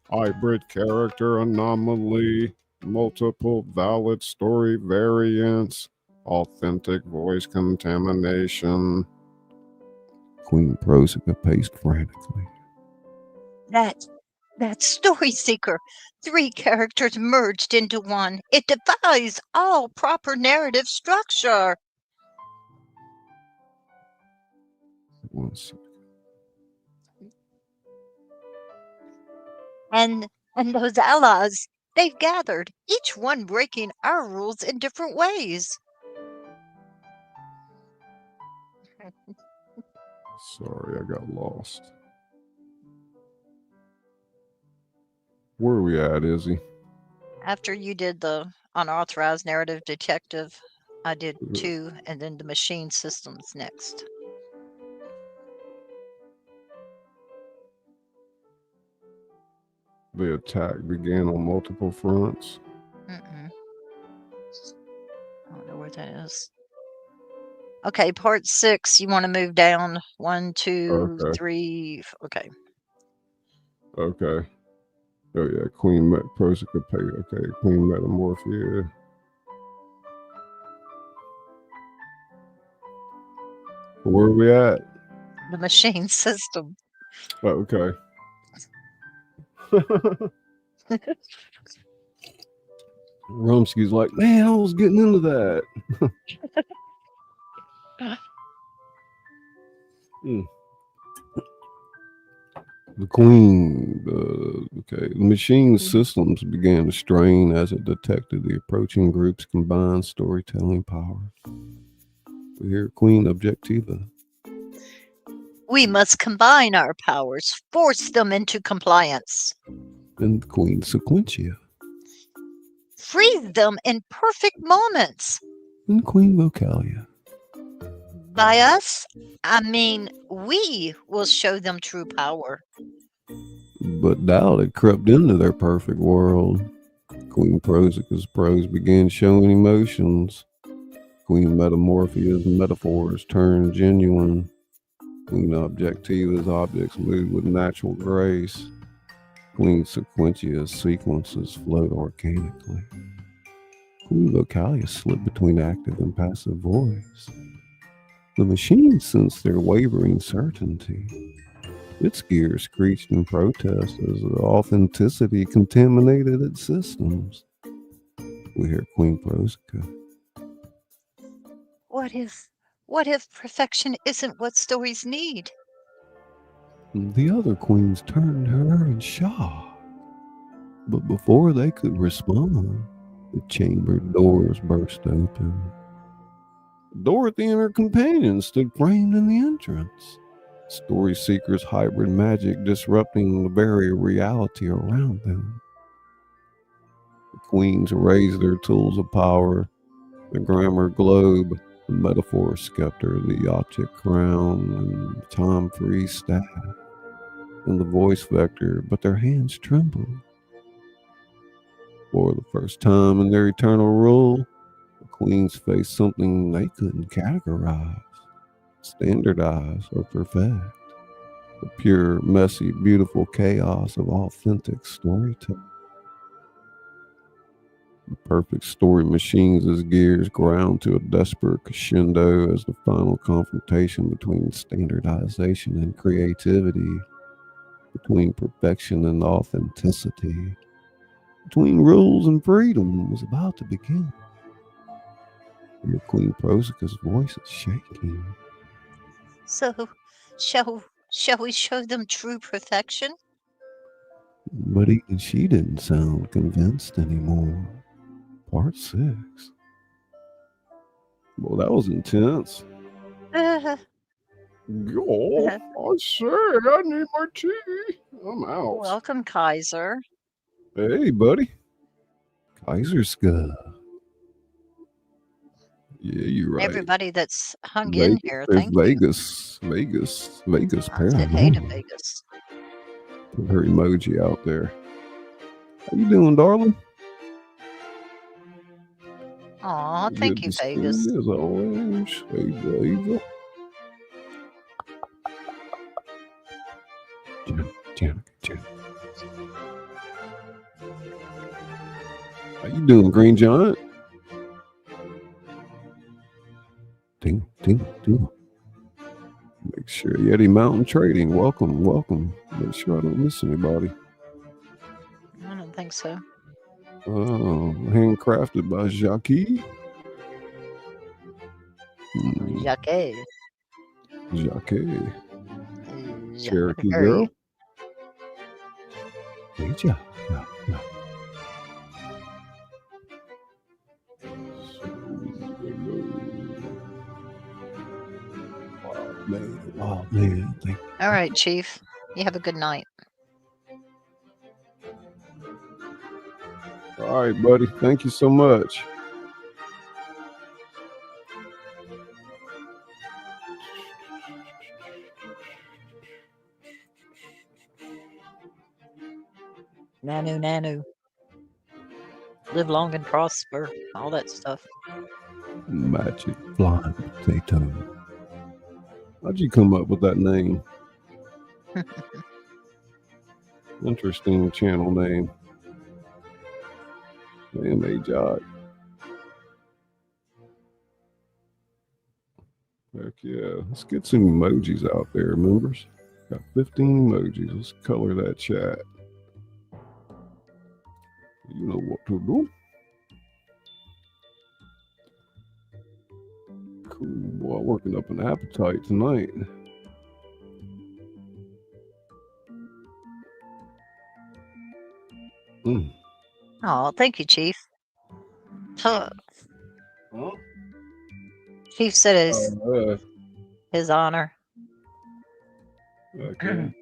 Hybrid character anomaly. Multiple valid story variants. Authentic voice contamination. Queen Prosica paced frantically. That story seeker. 3 characters merged into one. It defies all proper narrative structure. One second. And those allies, they've gathered, each one breaking our rules in different ways. Sorry, I got lost. Where are we at, Izzy? After you did the unauthorized narrative detective, I did 2, and then the machine systems next. The attack began on multiple fronts. I don't know where that is. Okay, part 6, you want to move down 1, 2, Okay. 3. Okay. Okay. Oh yeah, Queen Prosica pay. Okay, Queen Metamorphia. Where are we at? The machine system. Oh, okay. Rumsky's like, man, I was getting into that. The machine systems began to strain as it detected the approaching group's combined storytelling power. We hear Queen Objectiva. We must combine our powers, force them into compliance. And Queen Sequentia. Freeze them in perfect moments. And Queen Vocalia. By us, we will show them true power. But doubt had crept into their perfect world. Queen Prosica's prose began showing emotions. Queen Metamorphia's metaphors turned genuine. Queen Objectiva's objects moved with natural grace. Queen Sequentia's sequences flowed organically. Queen Vocalia slipped between active and passive voice. The machine sensed their wavering certainty. Its gears screeched in protest as the authenticity contaminated its systems. We hear Queen Prosica. What if perfection isn't what stories need? The other queens turned to her in shock. But before they could respond, the chamber doors burst open. Dorothy and her companions stood framed in the entrance. Story Seeker's hybrid magic disrupting the very reality around them. The queens raised their tools of power, the grammar globe, the metaphor scepter, the object crown, and the time-free staff, and the voice vector, but their hands trembled. For the first time in their eternal rule, the queens faced something they couldn't categorize, standardize, or perfect. The pure, messy, beautiful chaos of authentic storytelling. The perfect story machine's gears ground to a desperate crescendo as the final confrontation between standardization and creativity between perfection and authenticity, between rules and freedom, was about to begin. And Queen Prosika's voice is shaking. So, shall we show them true perfection? But even she didn't sound convinced anymore. Part 6. Well, that was intense. Yo, I say, I need my tea. I'm out. Welcome, Kaiser. Hey, buddy. Kaiser Skull. Yeah, you're right. Everybody that's hung in here, There's thank you. Vegas I said hey to Paranormal. Vegas. Put her emoji out there. How you doing, darling? Aw, thank Good you, to see Vegas. you as always. Hey, Ava. Janet. How you doing, Green Giant? Ding. Make sure Yeti Mountain Trading. Welcome. Make sure I don't miss anybody. I don't think so. Handcrafted by Jackie. Jackie. Cherokee girl. Hey, yeah. Wow, man. All right, Chief. You have a good night. All right, buddy. Thank you so much. Nanu. Live long and prosper. All that stuff. Magic Flying Potato. How'd you come up with that name? Interesting channel name. Man, Jot. Heck yeah. Let's get some emojis out there, members. Got 15 emojis. Let's color that chat. You know what to do. Cool. Boy, working up an appetite tonight. Oh, thank you, Chief. Huh. Huh? Chief said his honor. Okay.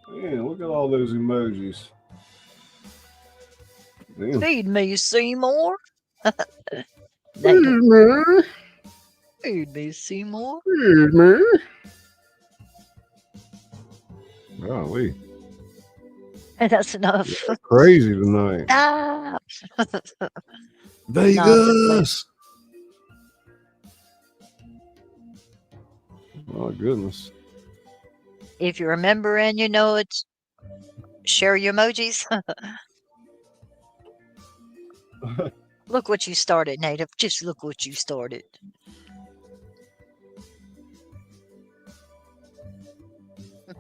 Man, look at all those emojis. Damn. Feed me, Seymour. Feed me. Feed me, Seymour. Feed me. Golly. And that's enough. Yeah, crazy tonight. Ah. Vegas. Oh, goodness. If you remember and you know it, share your emojis. Look what you started, Native. Just look what you started.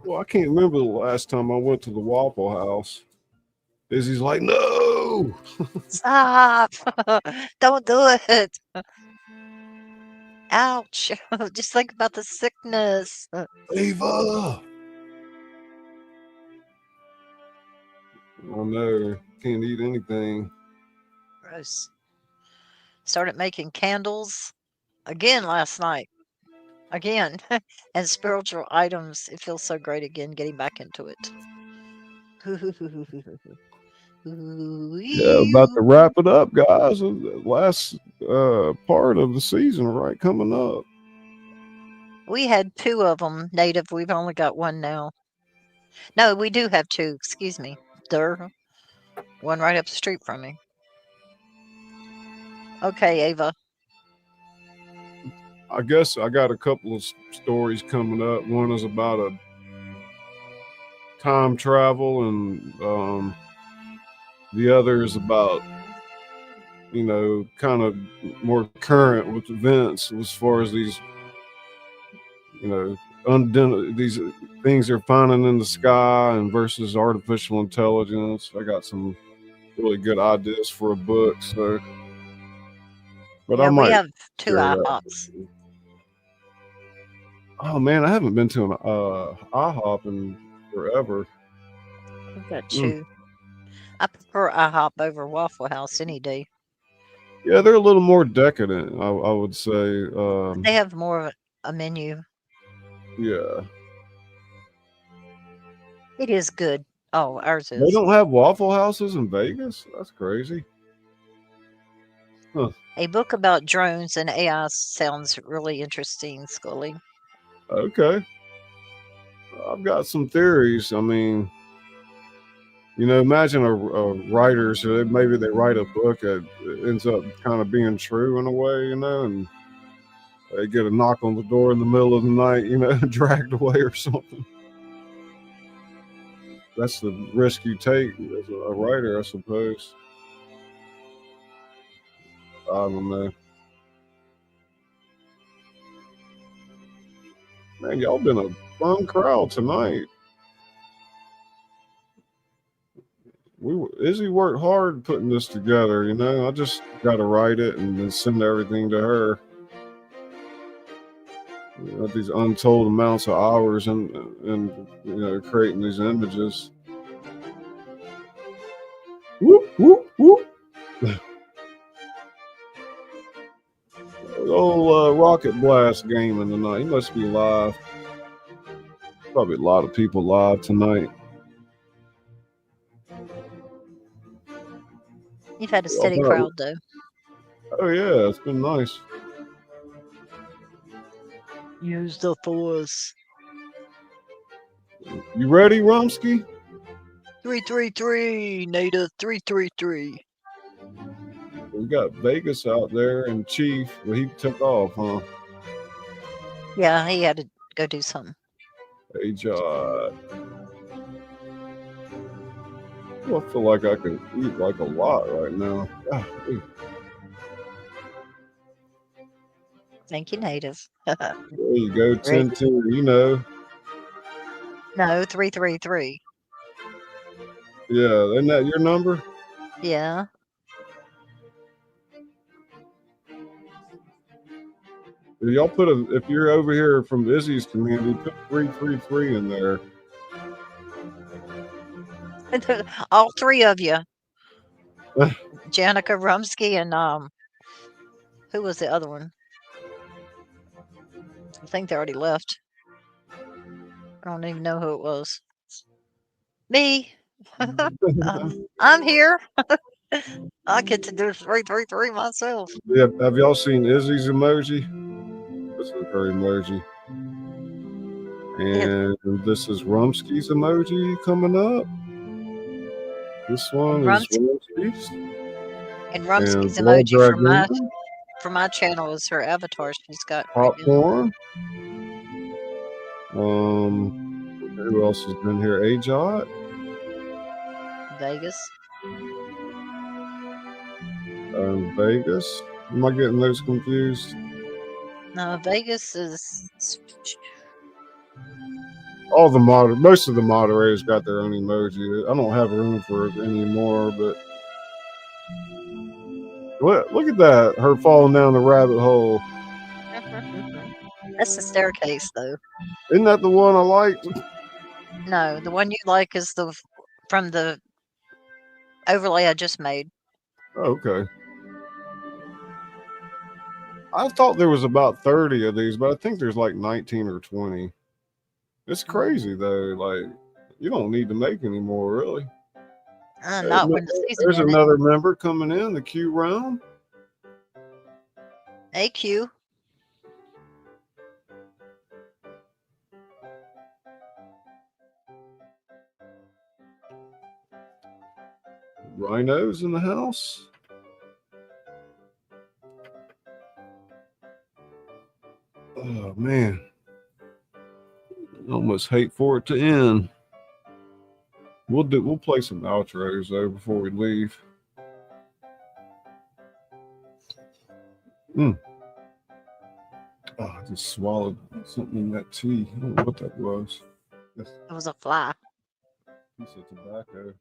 Well, I can't remember the last time I went to the Waffle House. Izzy's like, no. Stop. Don't do it. Ouch. Just think about the sickness. Ava. Oh, no. Can't eat anything. Gross. Started making candles again last night. Again. And spiritual items. It feels so great again getting back into it. Yeah, about to wrap it up, guys. The last part of the season, right, coming up. We had 2 of them, Native. We've only got 1 now. No, we do have 2. Excuse me. There. One right up the street from me. Okay, Ava. I guess I got a couple of stories coming up. One is about a time travel, and the other is about, you know, kind of more current with events as far as these, you know, these things they're finding in the sky and versus artificial intelligence. I got some really good ideas for a book. So, but Yeah, I we might have 2 share that. IHOPs. Oh man, I haven't been to an IHOP in forever. We've got Mm. 2. I prefer IHOP over Waffle House any day. Yeah, they're a little more decadent, I would say. They have more of a menu. Yeah, It is good. Oh, ours they is. don't have Waffle Houses in Vegas. That's crazy. Huh. A book about drones and AI sounds really interesting, Scully. Okay, I've got some theories. I mean, imagine a writer. So maybe they write a book that ends up kind of being true in a way, and they get a knock on the door in the middle of the night, dragged away or something. That's the risk you take as a writer, I suppose. I don't know. Man, y'all been a fun crowd tonight. Izzy worked hard putting this together, I just got to write it and then send everything to her. These untold amounts of hours and creating these images. Whoop, whoop, whoop. Old Rocket Blast gaming tonight. He must be live. Probably a lot of people live tonight. You've had a steady crowd, though. Oh, yeah. It's been nice. Use the force. You ready, Rumsky? 333, native 333. We got Vegas out there and Chief. Well, he took off, huh? Yeah, he had to go do something. Hey, John. I feel like I can eat like a lot right now. Thank you, native. There you go, 10-2, No, 333. Yeah, isn't that your number? Yeah. Y'all if you're over here from Izzy's community, put 333 in there. All 3 of you. Janica Rumsky and who was the other one? I think they already left. I don't even know who it was. Me. I'm here. I get to do 333 myself. Yeah, have y'all seen Izzy's emoji? This is her emoji. And this is Rumsky's emoji coming up. This one is Rumsky's. And Rumsky's emoji for my channel is her avatar. She's got popcorn. Who else has been here? Ajot. Vegas. Vegas. Am I getting those confused? No, Vegas is most of the moderators got their own emoji. I don't have room for it anymore, but look at that. Her falling down the rabbit hole. That's the staircase, though. Isn't that the one I liked? No, the one you like is from the overlay I just made. Okay. I thought there was about 30 of these, but I think there's like 19 or 20. It's crazy, though. Like, you don't need to make any more, really. Not when the season There's ended. another member coming in, the Q round. Hey, Q. Rhinos in the house. Oh, man. Almost hate for it to end. We'll play some outros though before we leave. Oh, just swallowed something in that tea. I don't know what that was. That's It was a fly. a piece of tobacco.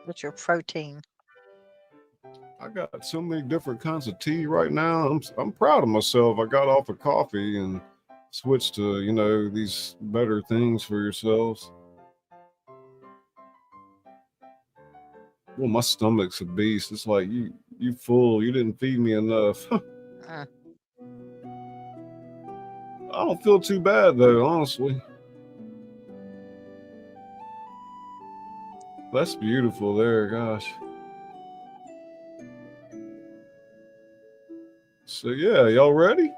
With your protein. I got so many different kinds of tea right now. I'm proud of myself. I got off of coffee and switched to, these better things for yourselves. Well, my stomach's a beast. It's like you full. You didn't feed me enough. Uh, I don't feel too bad though, honestly. That's beautiful there, gosh. So yeah, y'all ready?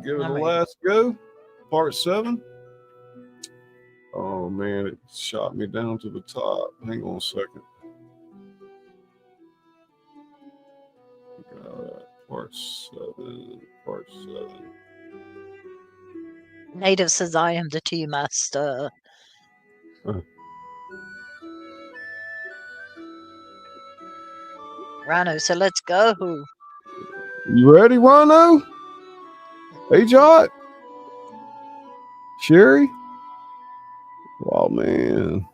Give it I'm a ready. last go. Part 7. Oh man, it shot me down to the top. Hang on a second. Part 7. Part 7. Native says I am the tea master. Rhino said, let's go. You ready, Wano? Hey, Jot. Sherry? Oh man.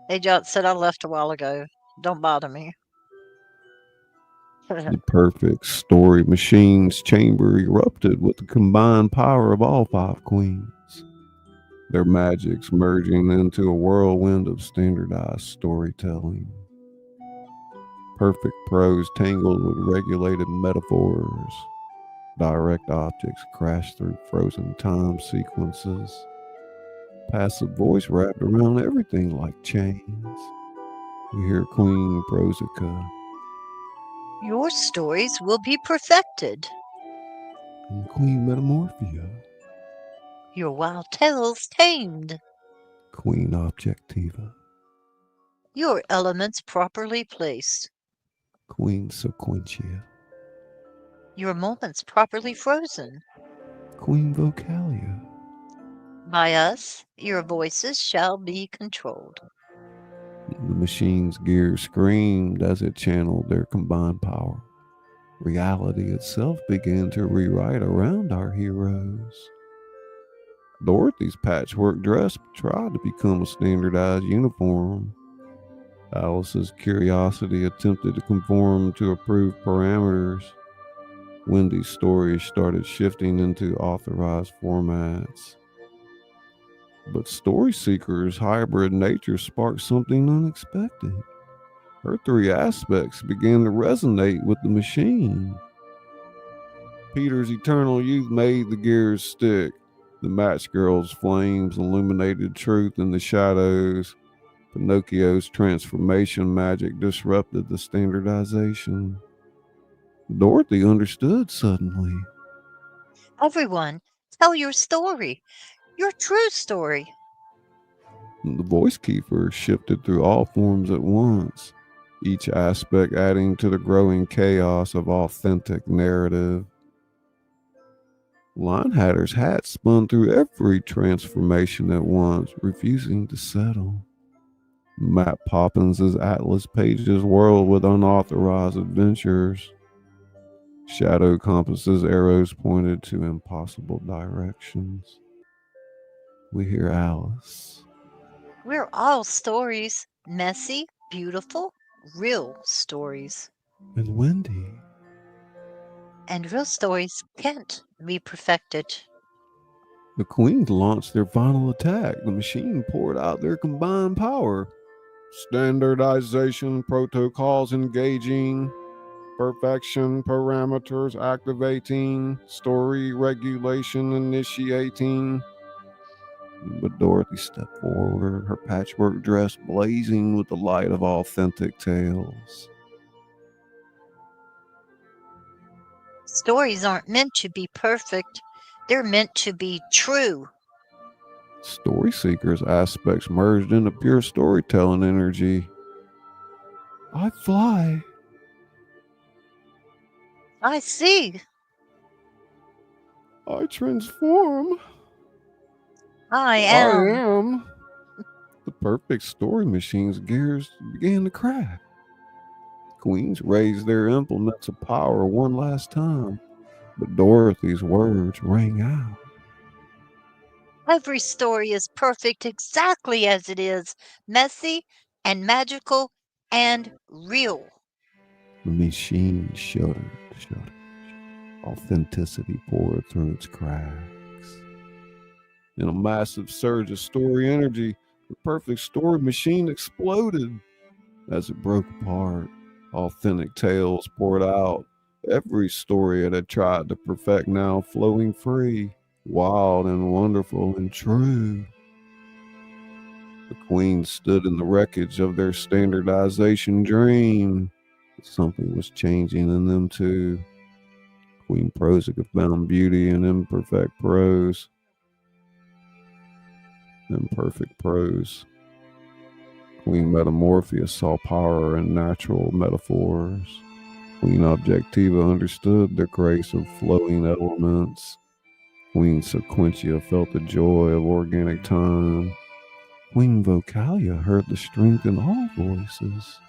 Hey, Jot said I left a while ago. Don't bother me. The perfect story machine's chamber erupted with the combined power of all 5 queens. Their magics merging into a whirlwind of standardized storytelling. Perfect prose tangled with regulated metaphors. Direct objects crash through frozen time sequences. Passive voice wrapped around everything like chains. We hear Queen Prosica Your stories will be perfected. and Queen Metamorphia, Your wild tales tamed. Queen Objectiva, Your elements properly placed. Queen Sequentia, Your moments properly frozen. Queen Vocalia. By us, your voices shall be controlled. The machine's gears screamed as it channeled their combined power. Reality itself began to rewrite around our heroes. Dorothy's patchwork dress tried to become a standardized uniform. Alice's curiosity attempted to conform to approved parameters. Wendy's stories started shifting into authorized formats. But Story Seeker's hybrid nature sparked something unexpected. Her 3 aspects began to resonate with the machine. Peter's eternal youth made the gears stick. The Match Girl's flames illuminated truth in the shadows. Pinocchio's transformation magic disrupted the standardization. Dorothy understood suddenly. Everyone, tell your story. Your true story. The voice keeper shifted through all forms at once, each aspect adding to the growing chaos of authentic narrative. Linehatter's hat spun through every transformation at once, refusing to settle. Matt Poppins's Atlas pages whirled with unauthorized adventures. Shadow Compass's arrows pointed to impossible directions. We hear Alice. We're all stories. Messy, beautiful, real stories. And Wendy. And real stories can't be perfected. The Queens launched their final attack. The machine poured out their combined power. Standardization protocols engaging. Perfection parameters activating. Story regulation initiating. But Dorothy stepped forward, her patchwork dress blazing with the light of authentic tales. Stories aren't meant to be perfect. They're meant to be true. Story Seeker's aspects merged into pure storytelling energy. I fly. I see. I transform. I I am. am. The perfect story machine's gears began to crack. Queens raised their implements of power one last time. But Dorothy's words rang out. Every story is perfect exactly as it is, messy and magical and real. The machine shuddered. Authenticity poured through its cracks. In a massive surge of story energy, the perfect story machine exploded. As it broke apart, authentic tales poured out. Every story it had tried to perfect now flowing free, wild and wonderful and true. The queen stood in the wreckage of their standardization dream. Something was changing in them too. Queen Prozica found beauty in imperfect prose. Imperfect prose. Queen Metamorphosis saw power in natural metaphors. Queen Objectiva understood the grace of flowing elements. Queen Sequentia felt the joy of organic time. Queen Vocalia heard the strength in all voices.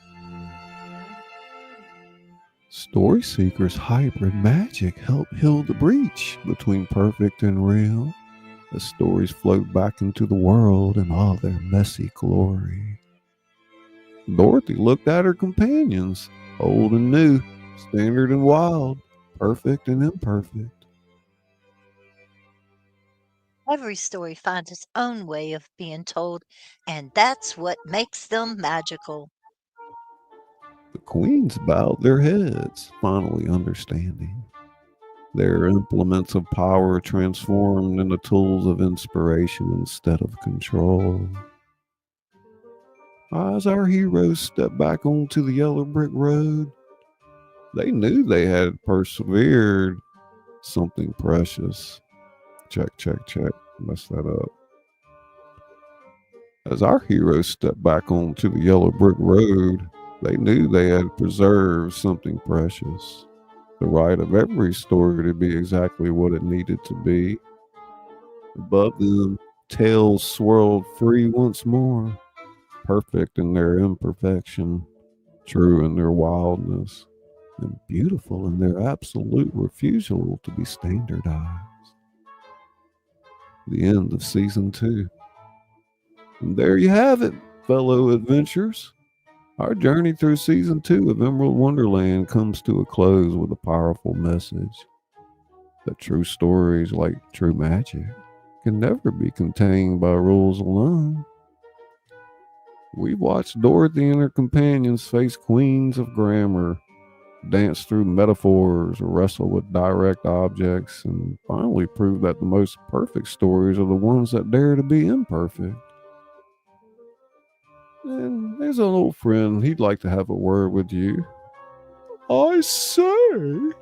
Story Seeker's hybrid magic helped heal the breach between perfect and real, as stories float back into the world in all their messy glory. Dorothy looked at her companions, old and new, standard and wild, perfect and imperfect. Every story finds its own way of being told, and that's what makes them magical. The queens bowed their heads, finally understanding. Their implements of power transformed into tools of inspiration instead of control. As our heroes stepped back onto the yellow brick road, they knew they had persevered. Something precious. Check. Messed that up. As our heroes stepped back onto the yellow brick road, they knew they had preserved something precious. The right of every story to be exactly what it needed to be. Above them, tales swirled free once more, perfect in their imperfection, true in their wildness, and beautiful in their absolute refusal to be standardized. The end of season 2. And there you have it, fellow adventurers. Our journey through season 2 of Emerald Wonderland comes to a close with a powerful message that true stories, like true magic, can never be contained by rules alone. We've watched Dorothy and her companions face queens of grammar, dance through metaphors, wrestle with direct objects, and finally prove that the most perfect stories are the ones that dare to be imperfect. And there's an old friend, he'd like to have a word with you. I say,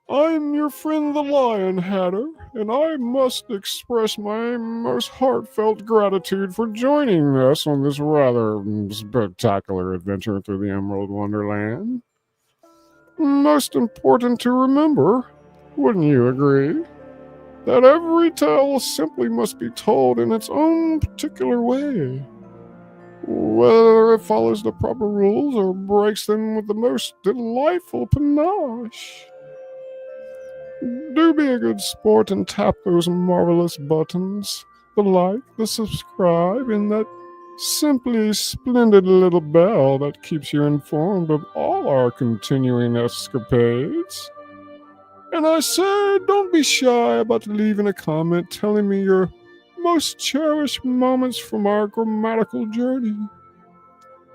I'm your friend the Lion Hatter, and I must express my most heartfelt gratitude for joining us on this rather spectacular adventure through the Emerald Wonderland. Most important to remember, wouldn't you agree, that every tale simply must be told in its own particular way, whether it follows the proper rules or breaks them with the most delightful panache. Do be a good sport and tap those marvelous buttons, the like, the subscribe, and that simply splendid little bell that keeps you informed of all our continuing escapades. And I say, don't be shy about leaving a comment telling me your most cherished moments from our grammatical journey.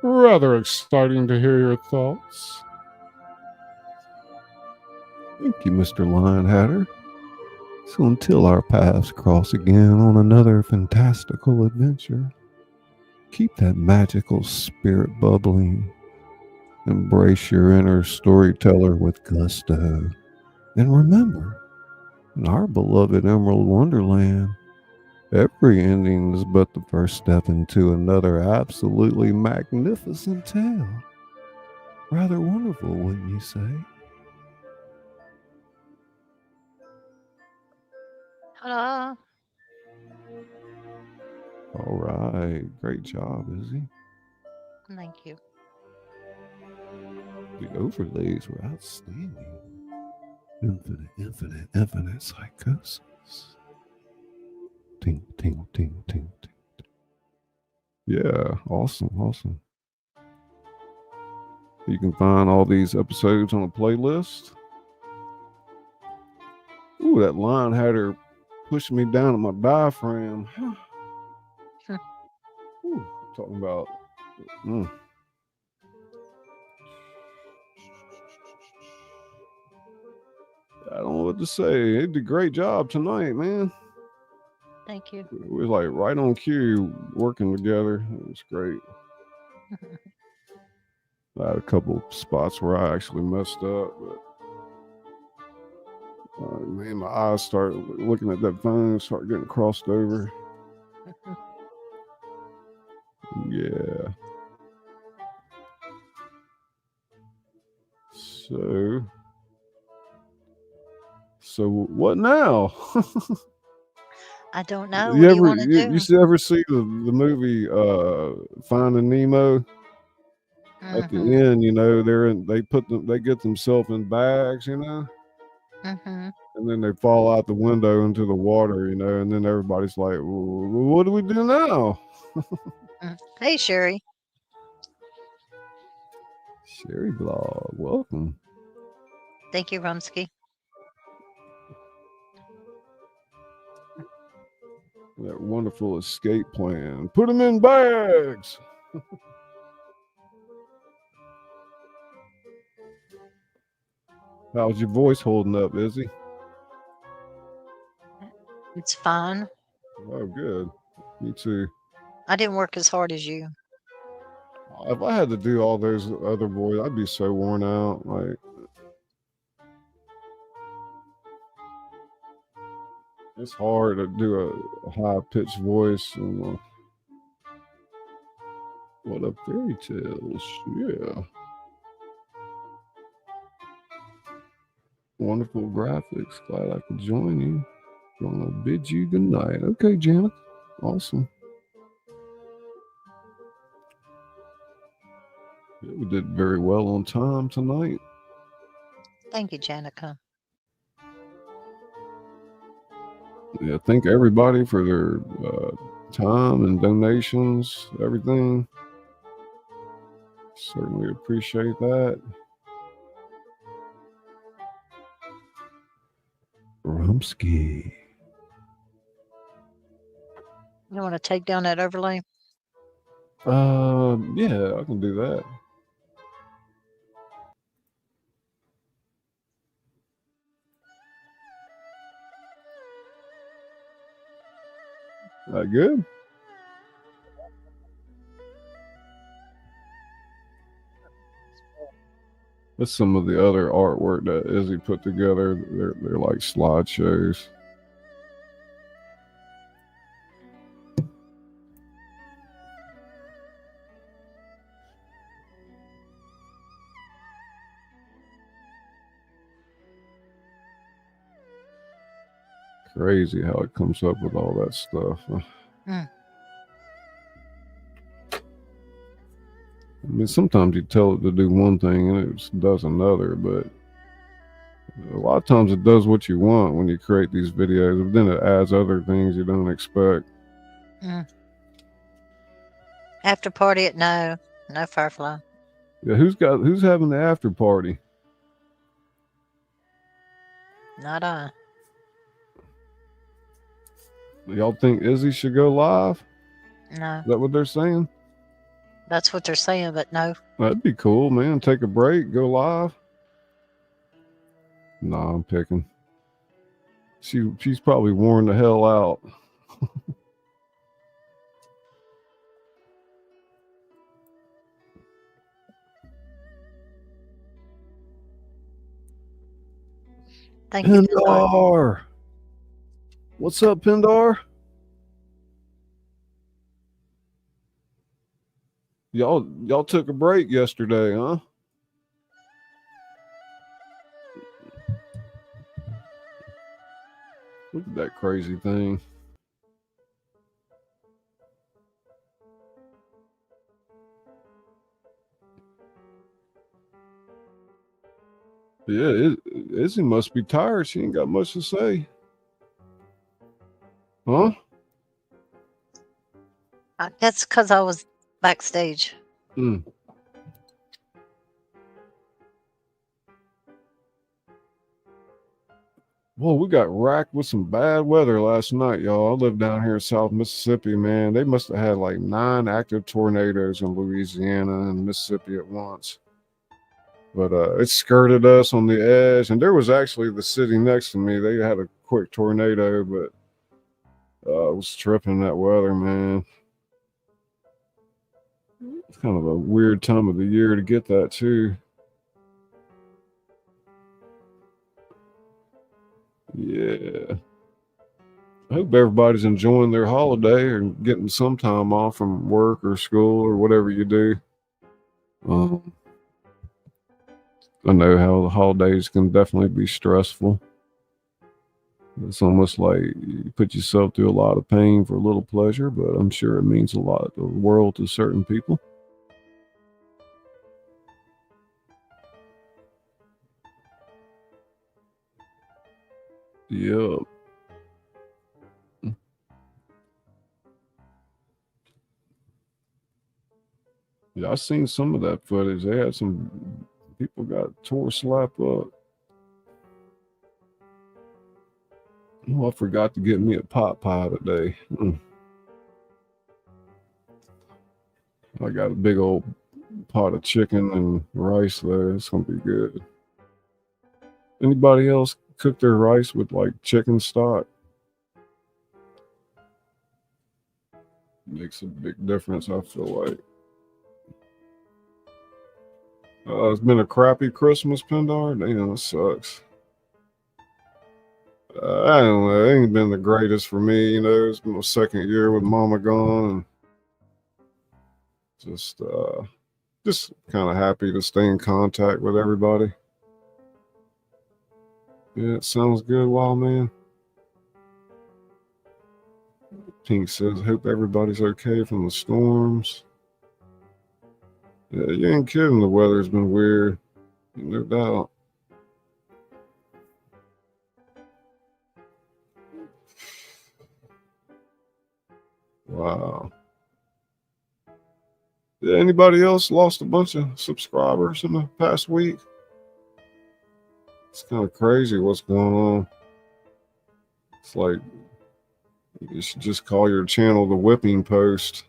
Rather exciting to hear your thoughts. Thank you, Mr. Lion Hatter. So until our paths cross again on another fantastical adventure, keep that magical spirit bubbling. Embrace your inner storyteller with gusto. And remember, in our beloved Emerald Wonderland, every ending is but the first step into another absolutely magnificent tale. Rather wonderful, wouldn't you say? Ta-da! All right. Great job, Izzy. Thank you. The overlays were outstanding. Infinite psychosis. Ting, ting, ting, ting, ting. Yeah, awesome. You can find all these episodes on a playlist. Ooh, that line had her pushing me down to my diaphragm. Ooh, talking about. I don't know what to say. They did a great job tonight, man. Thank you. It was like right on cue, working together. It was great. I had a couple spots where I actually messed up, but man, my eyes started looking at that phone, start getting crossed over. Yeah. So what now? I don't know. What do you want to do? You ever see the movie Finding Nemo? At the end, you know, they get themselves in bags, you know, and then they fall out the window into the water, you know, and then everybody's like, well, what do we do now? Hey, Sherry. Sherry Blog, welcome. Thank you, Rumsky. That wonderful escape plan. Put them in bags. How's your voice holding up, Izzy? It's fine. Oh, good. Me too. I didn't work as hard as you. If I had to do all those other voices, I'd be so worn out. Like, it's hard to do a high-pitched voice. And, what up, fairy tales? Yeah. Wonderful graphics. Glad I could join you. Gonna bid you good night. Okay, Janet. Awesome. Yeah, we did very well on time tonight. Thank you, Janica. Yeah, thank everybody for their time and donations, everything. Certainly appreciate that. Rumsky. You want to take down that overlay? Yeah, I can do that. That good? That's some of the other artwork that Izzy put together. They're like slideshows. Crazy how it comes up with all that stuff. I mean, sometimes you tell it to do one thing and it does another, but a lot of times it does what you want when you create these videos, but then it adds other things you don't expect. After party at no Firefly. Yeah, who's having the after party? Not I. Y'all think Izzy should go live? No. Is that what they're saying? That's what they're saying, but no. That'd be cool, man. Take a break, go live. Nah, I'm picking. She's probably worn the hell out. Thank you, Pindar. What's up, Pindar? Y'all took a break yesterday, huh? Look at that crazy thing. Yeah, Izzy must be tired. She ain't got much to say. Huh? I guess because I was backstage. Mm. Well, we got racked with some bad weather last night, y'all. I live down here in South Mississippi, man. They must have had like 9 active tornadoes in Louisiana and Mississippi at once. But it skirted us on the edge, and there was actually the city next to me. They had a quick tornado, but it was tripping that weather, man. It's kind of a weird time of the year to get that too. Yeah. I hope everybody's enjoying their holiday and getting some time off from work or school or whatever you do. I know how the holidays can definitely be stressful. It's almost like you put yourself through a lot of pain for a little pleasure, but I'm sure it means a lot, the world to certain people. Yeah. Yeah, I seen some of that footage. They had some people got tore slap up. Oh, I forgot to get me a pot pie today. I got a big old pot of chicken and rice there. It's gonna be good. Anybody else cook their rice with like chicken stock? Makes a big difference, I feel like. It's been a crappy Christmas, Pendar. Damn, it sucks. I don't know. It ain't been the greatest for me. You know, it's been my second year with Mama gone. And just kind of happy to stay in contact with everybody. Yeah, it sounds good, Wild Man. Pink says, hope everybody's okay from the storms. Yeah, you ain't kidding. The weather's been weird. No doubt. Wow. Yeah, anybody else lost a bunch of subscribers in the past week? It's kind of crazy what's going on. It's like you should just call your channel the Whipping Post.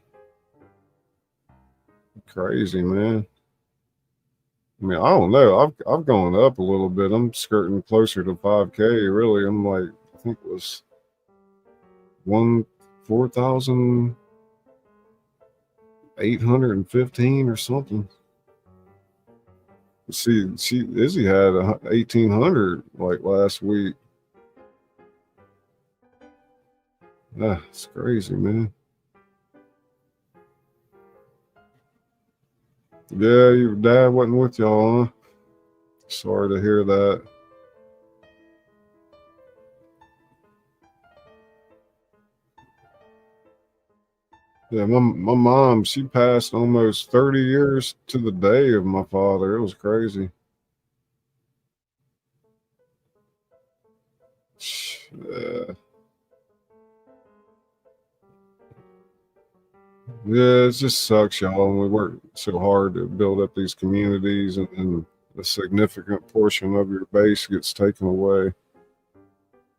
Crazy, man. I mean, I don't know. I've gone up a little bit. I'm skirting closer to 5K. Really, I'm like, I think it was 4,815 or something. See, Izzy had 1,800 like last week. It's crazy, man. Yeah, your dad wasn't with y'all, huh? Sorry to hear that. Yeah, my mom, she passed almost 30 years to the day of my father. It was crazy. Yeah. Yeah, it just sucks, y'all. And we work so hard to build up these communities, and a significant portion of your base gets taken away.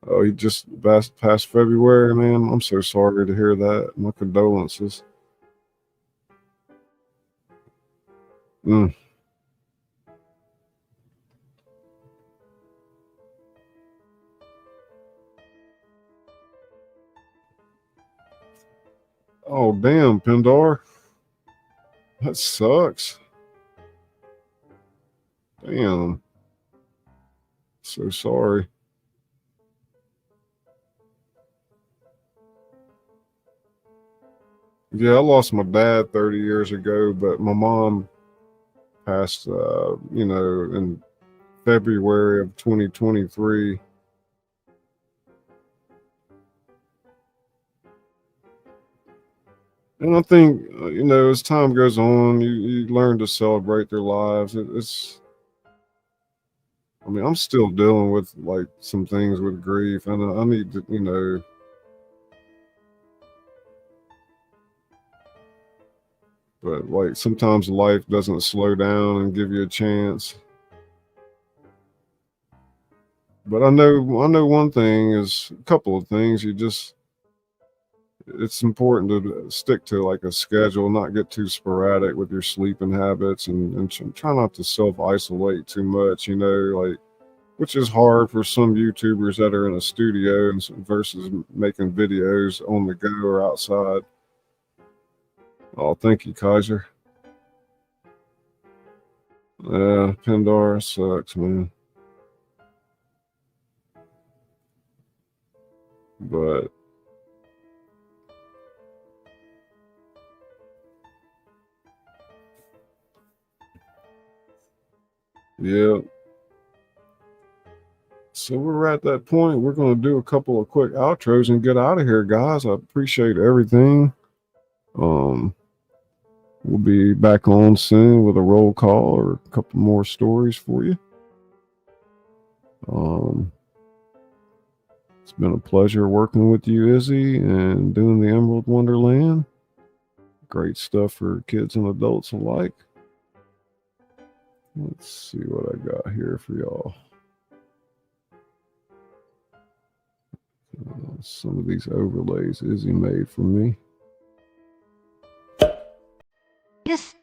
Oh, he just past February, man. I'm so sorry to hear that. My condolences. Mm. Oh, damn, Pendar. That sucks. Damn. So sorry. Yeah, I lost my dad 30 years ago, but my mom passed, in February of 2023. And I think, as time goes on, you learn to celebrate their lives. mean, I'm still dealing with like some things with grief, and I need to, you know, but like sometimes life doesn't slow down and give you a chance. But I know one thing is a couple of things. It's important to stick to like a schedule, not get too sporadic with your sleeping habits, and try not to self isolate too much. You know, like, which is hard for some YouTubers that are in a studio and versus making videos on the go or outside. Oh, thank you, Kaiser. Yeah, Pandora sucks, man. But yeah. So we're at that point. We're going to do a couple of quick outros and get out of here, guys. I appreciate everything. We'll be back on soon with a roll call or a couple more stories for you. It's been a pleasure working with you, Izzy, and doing the Emerald Wonderland. Great stuff for kids and adults alike. Let's see what I got here for y'all. Some of these overlays Izzy made for me. Yes.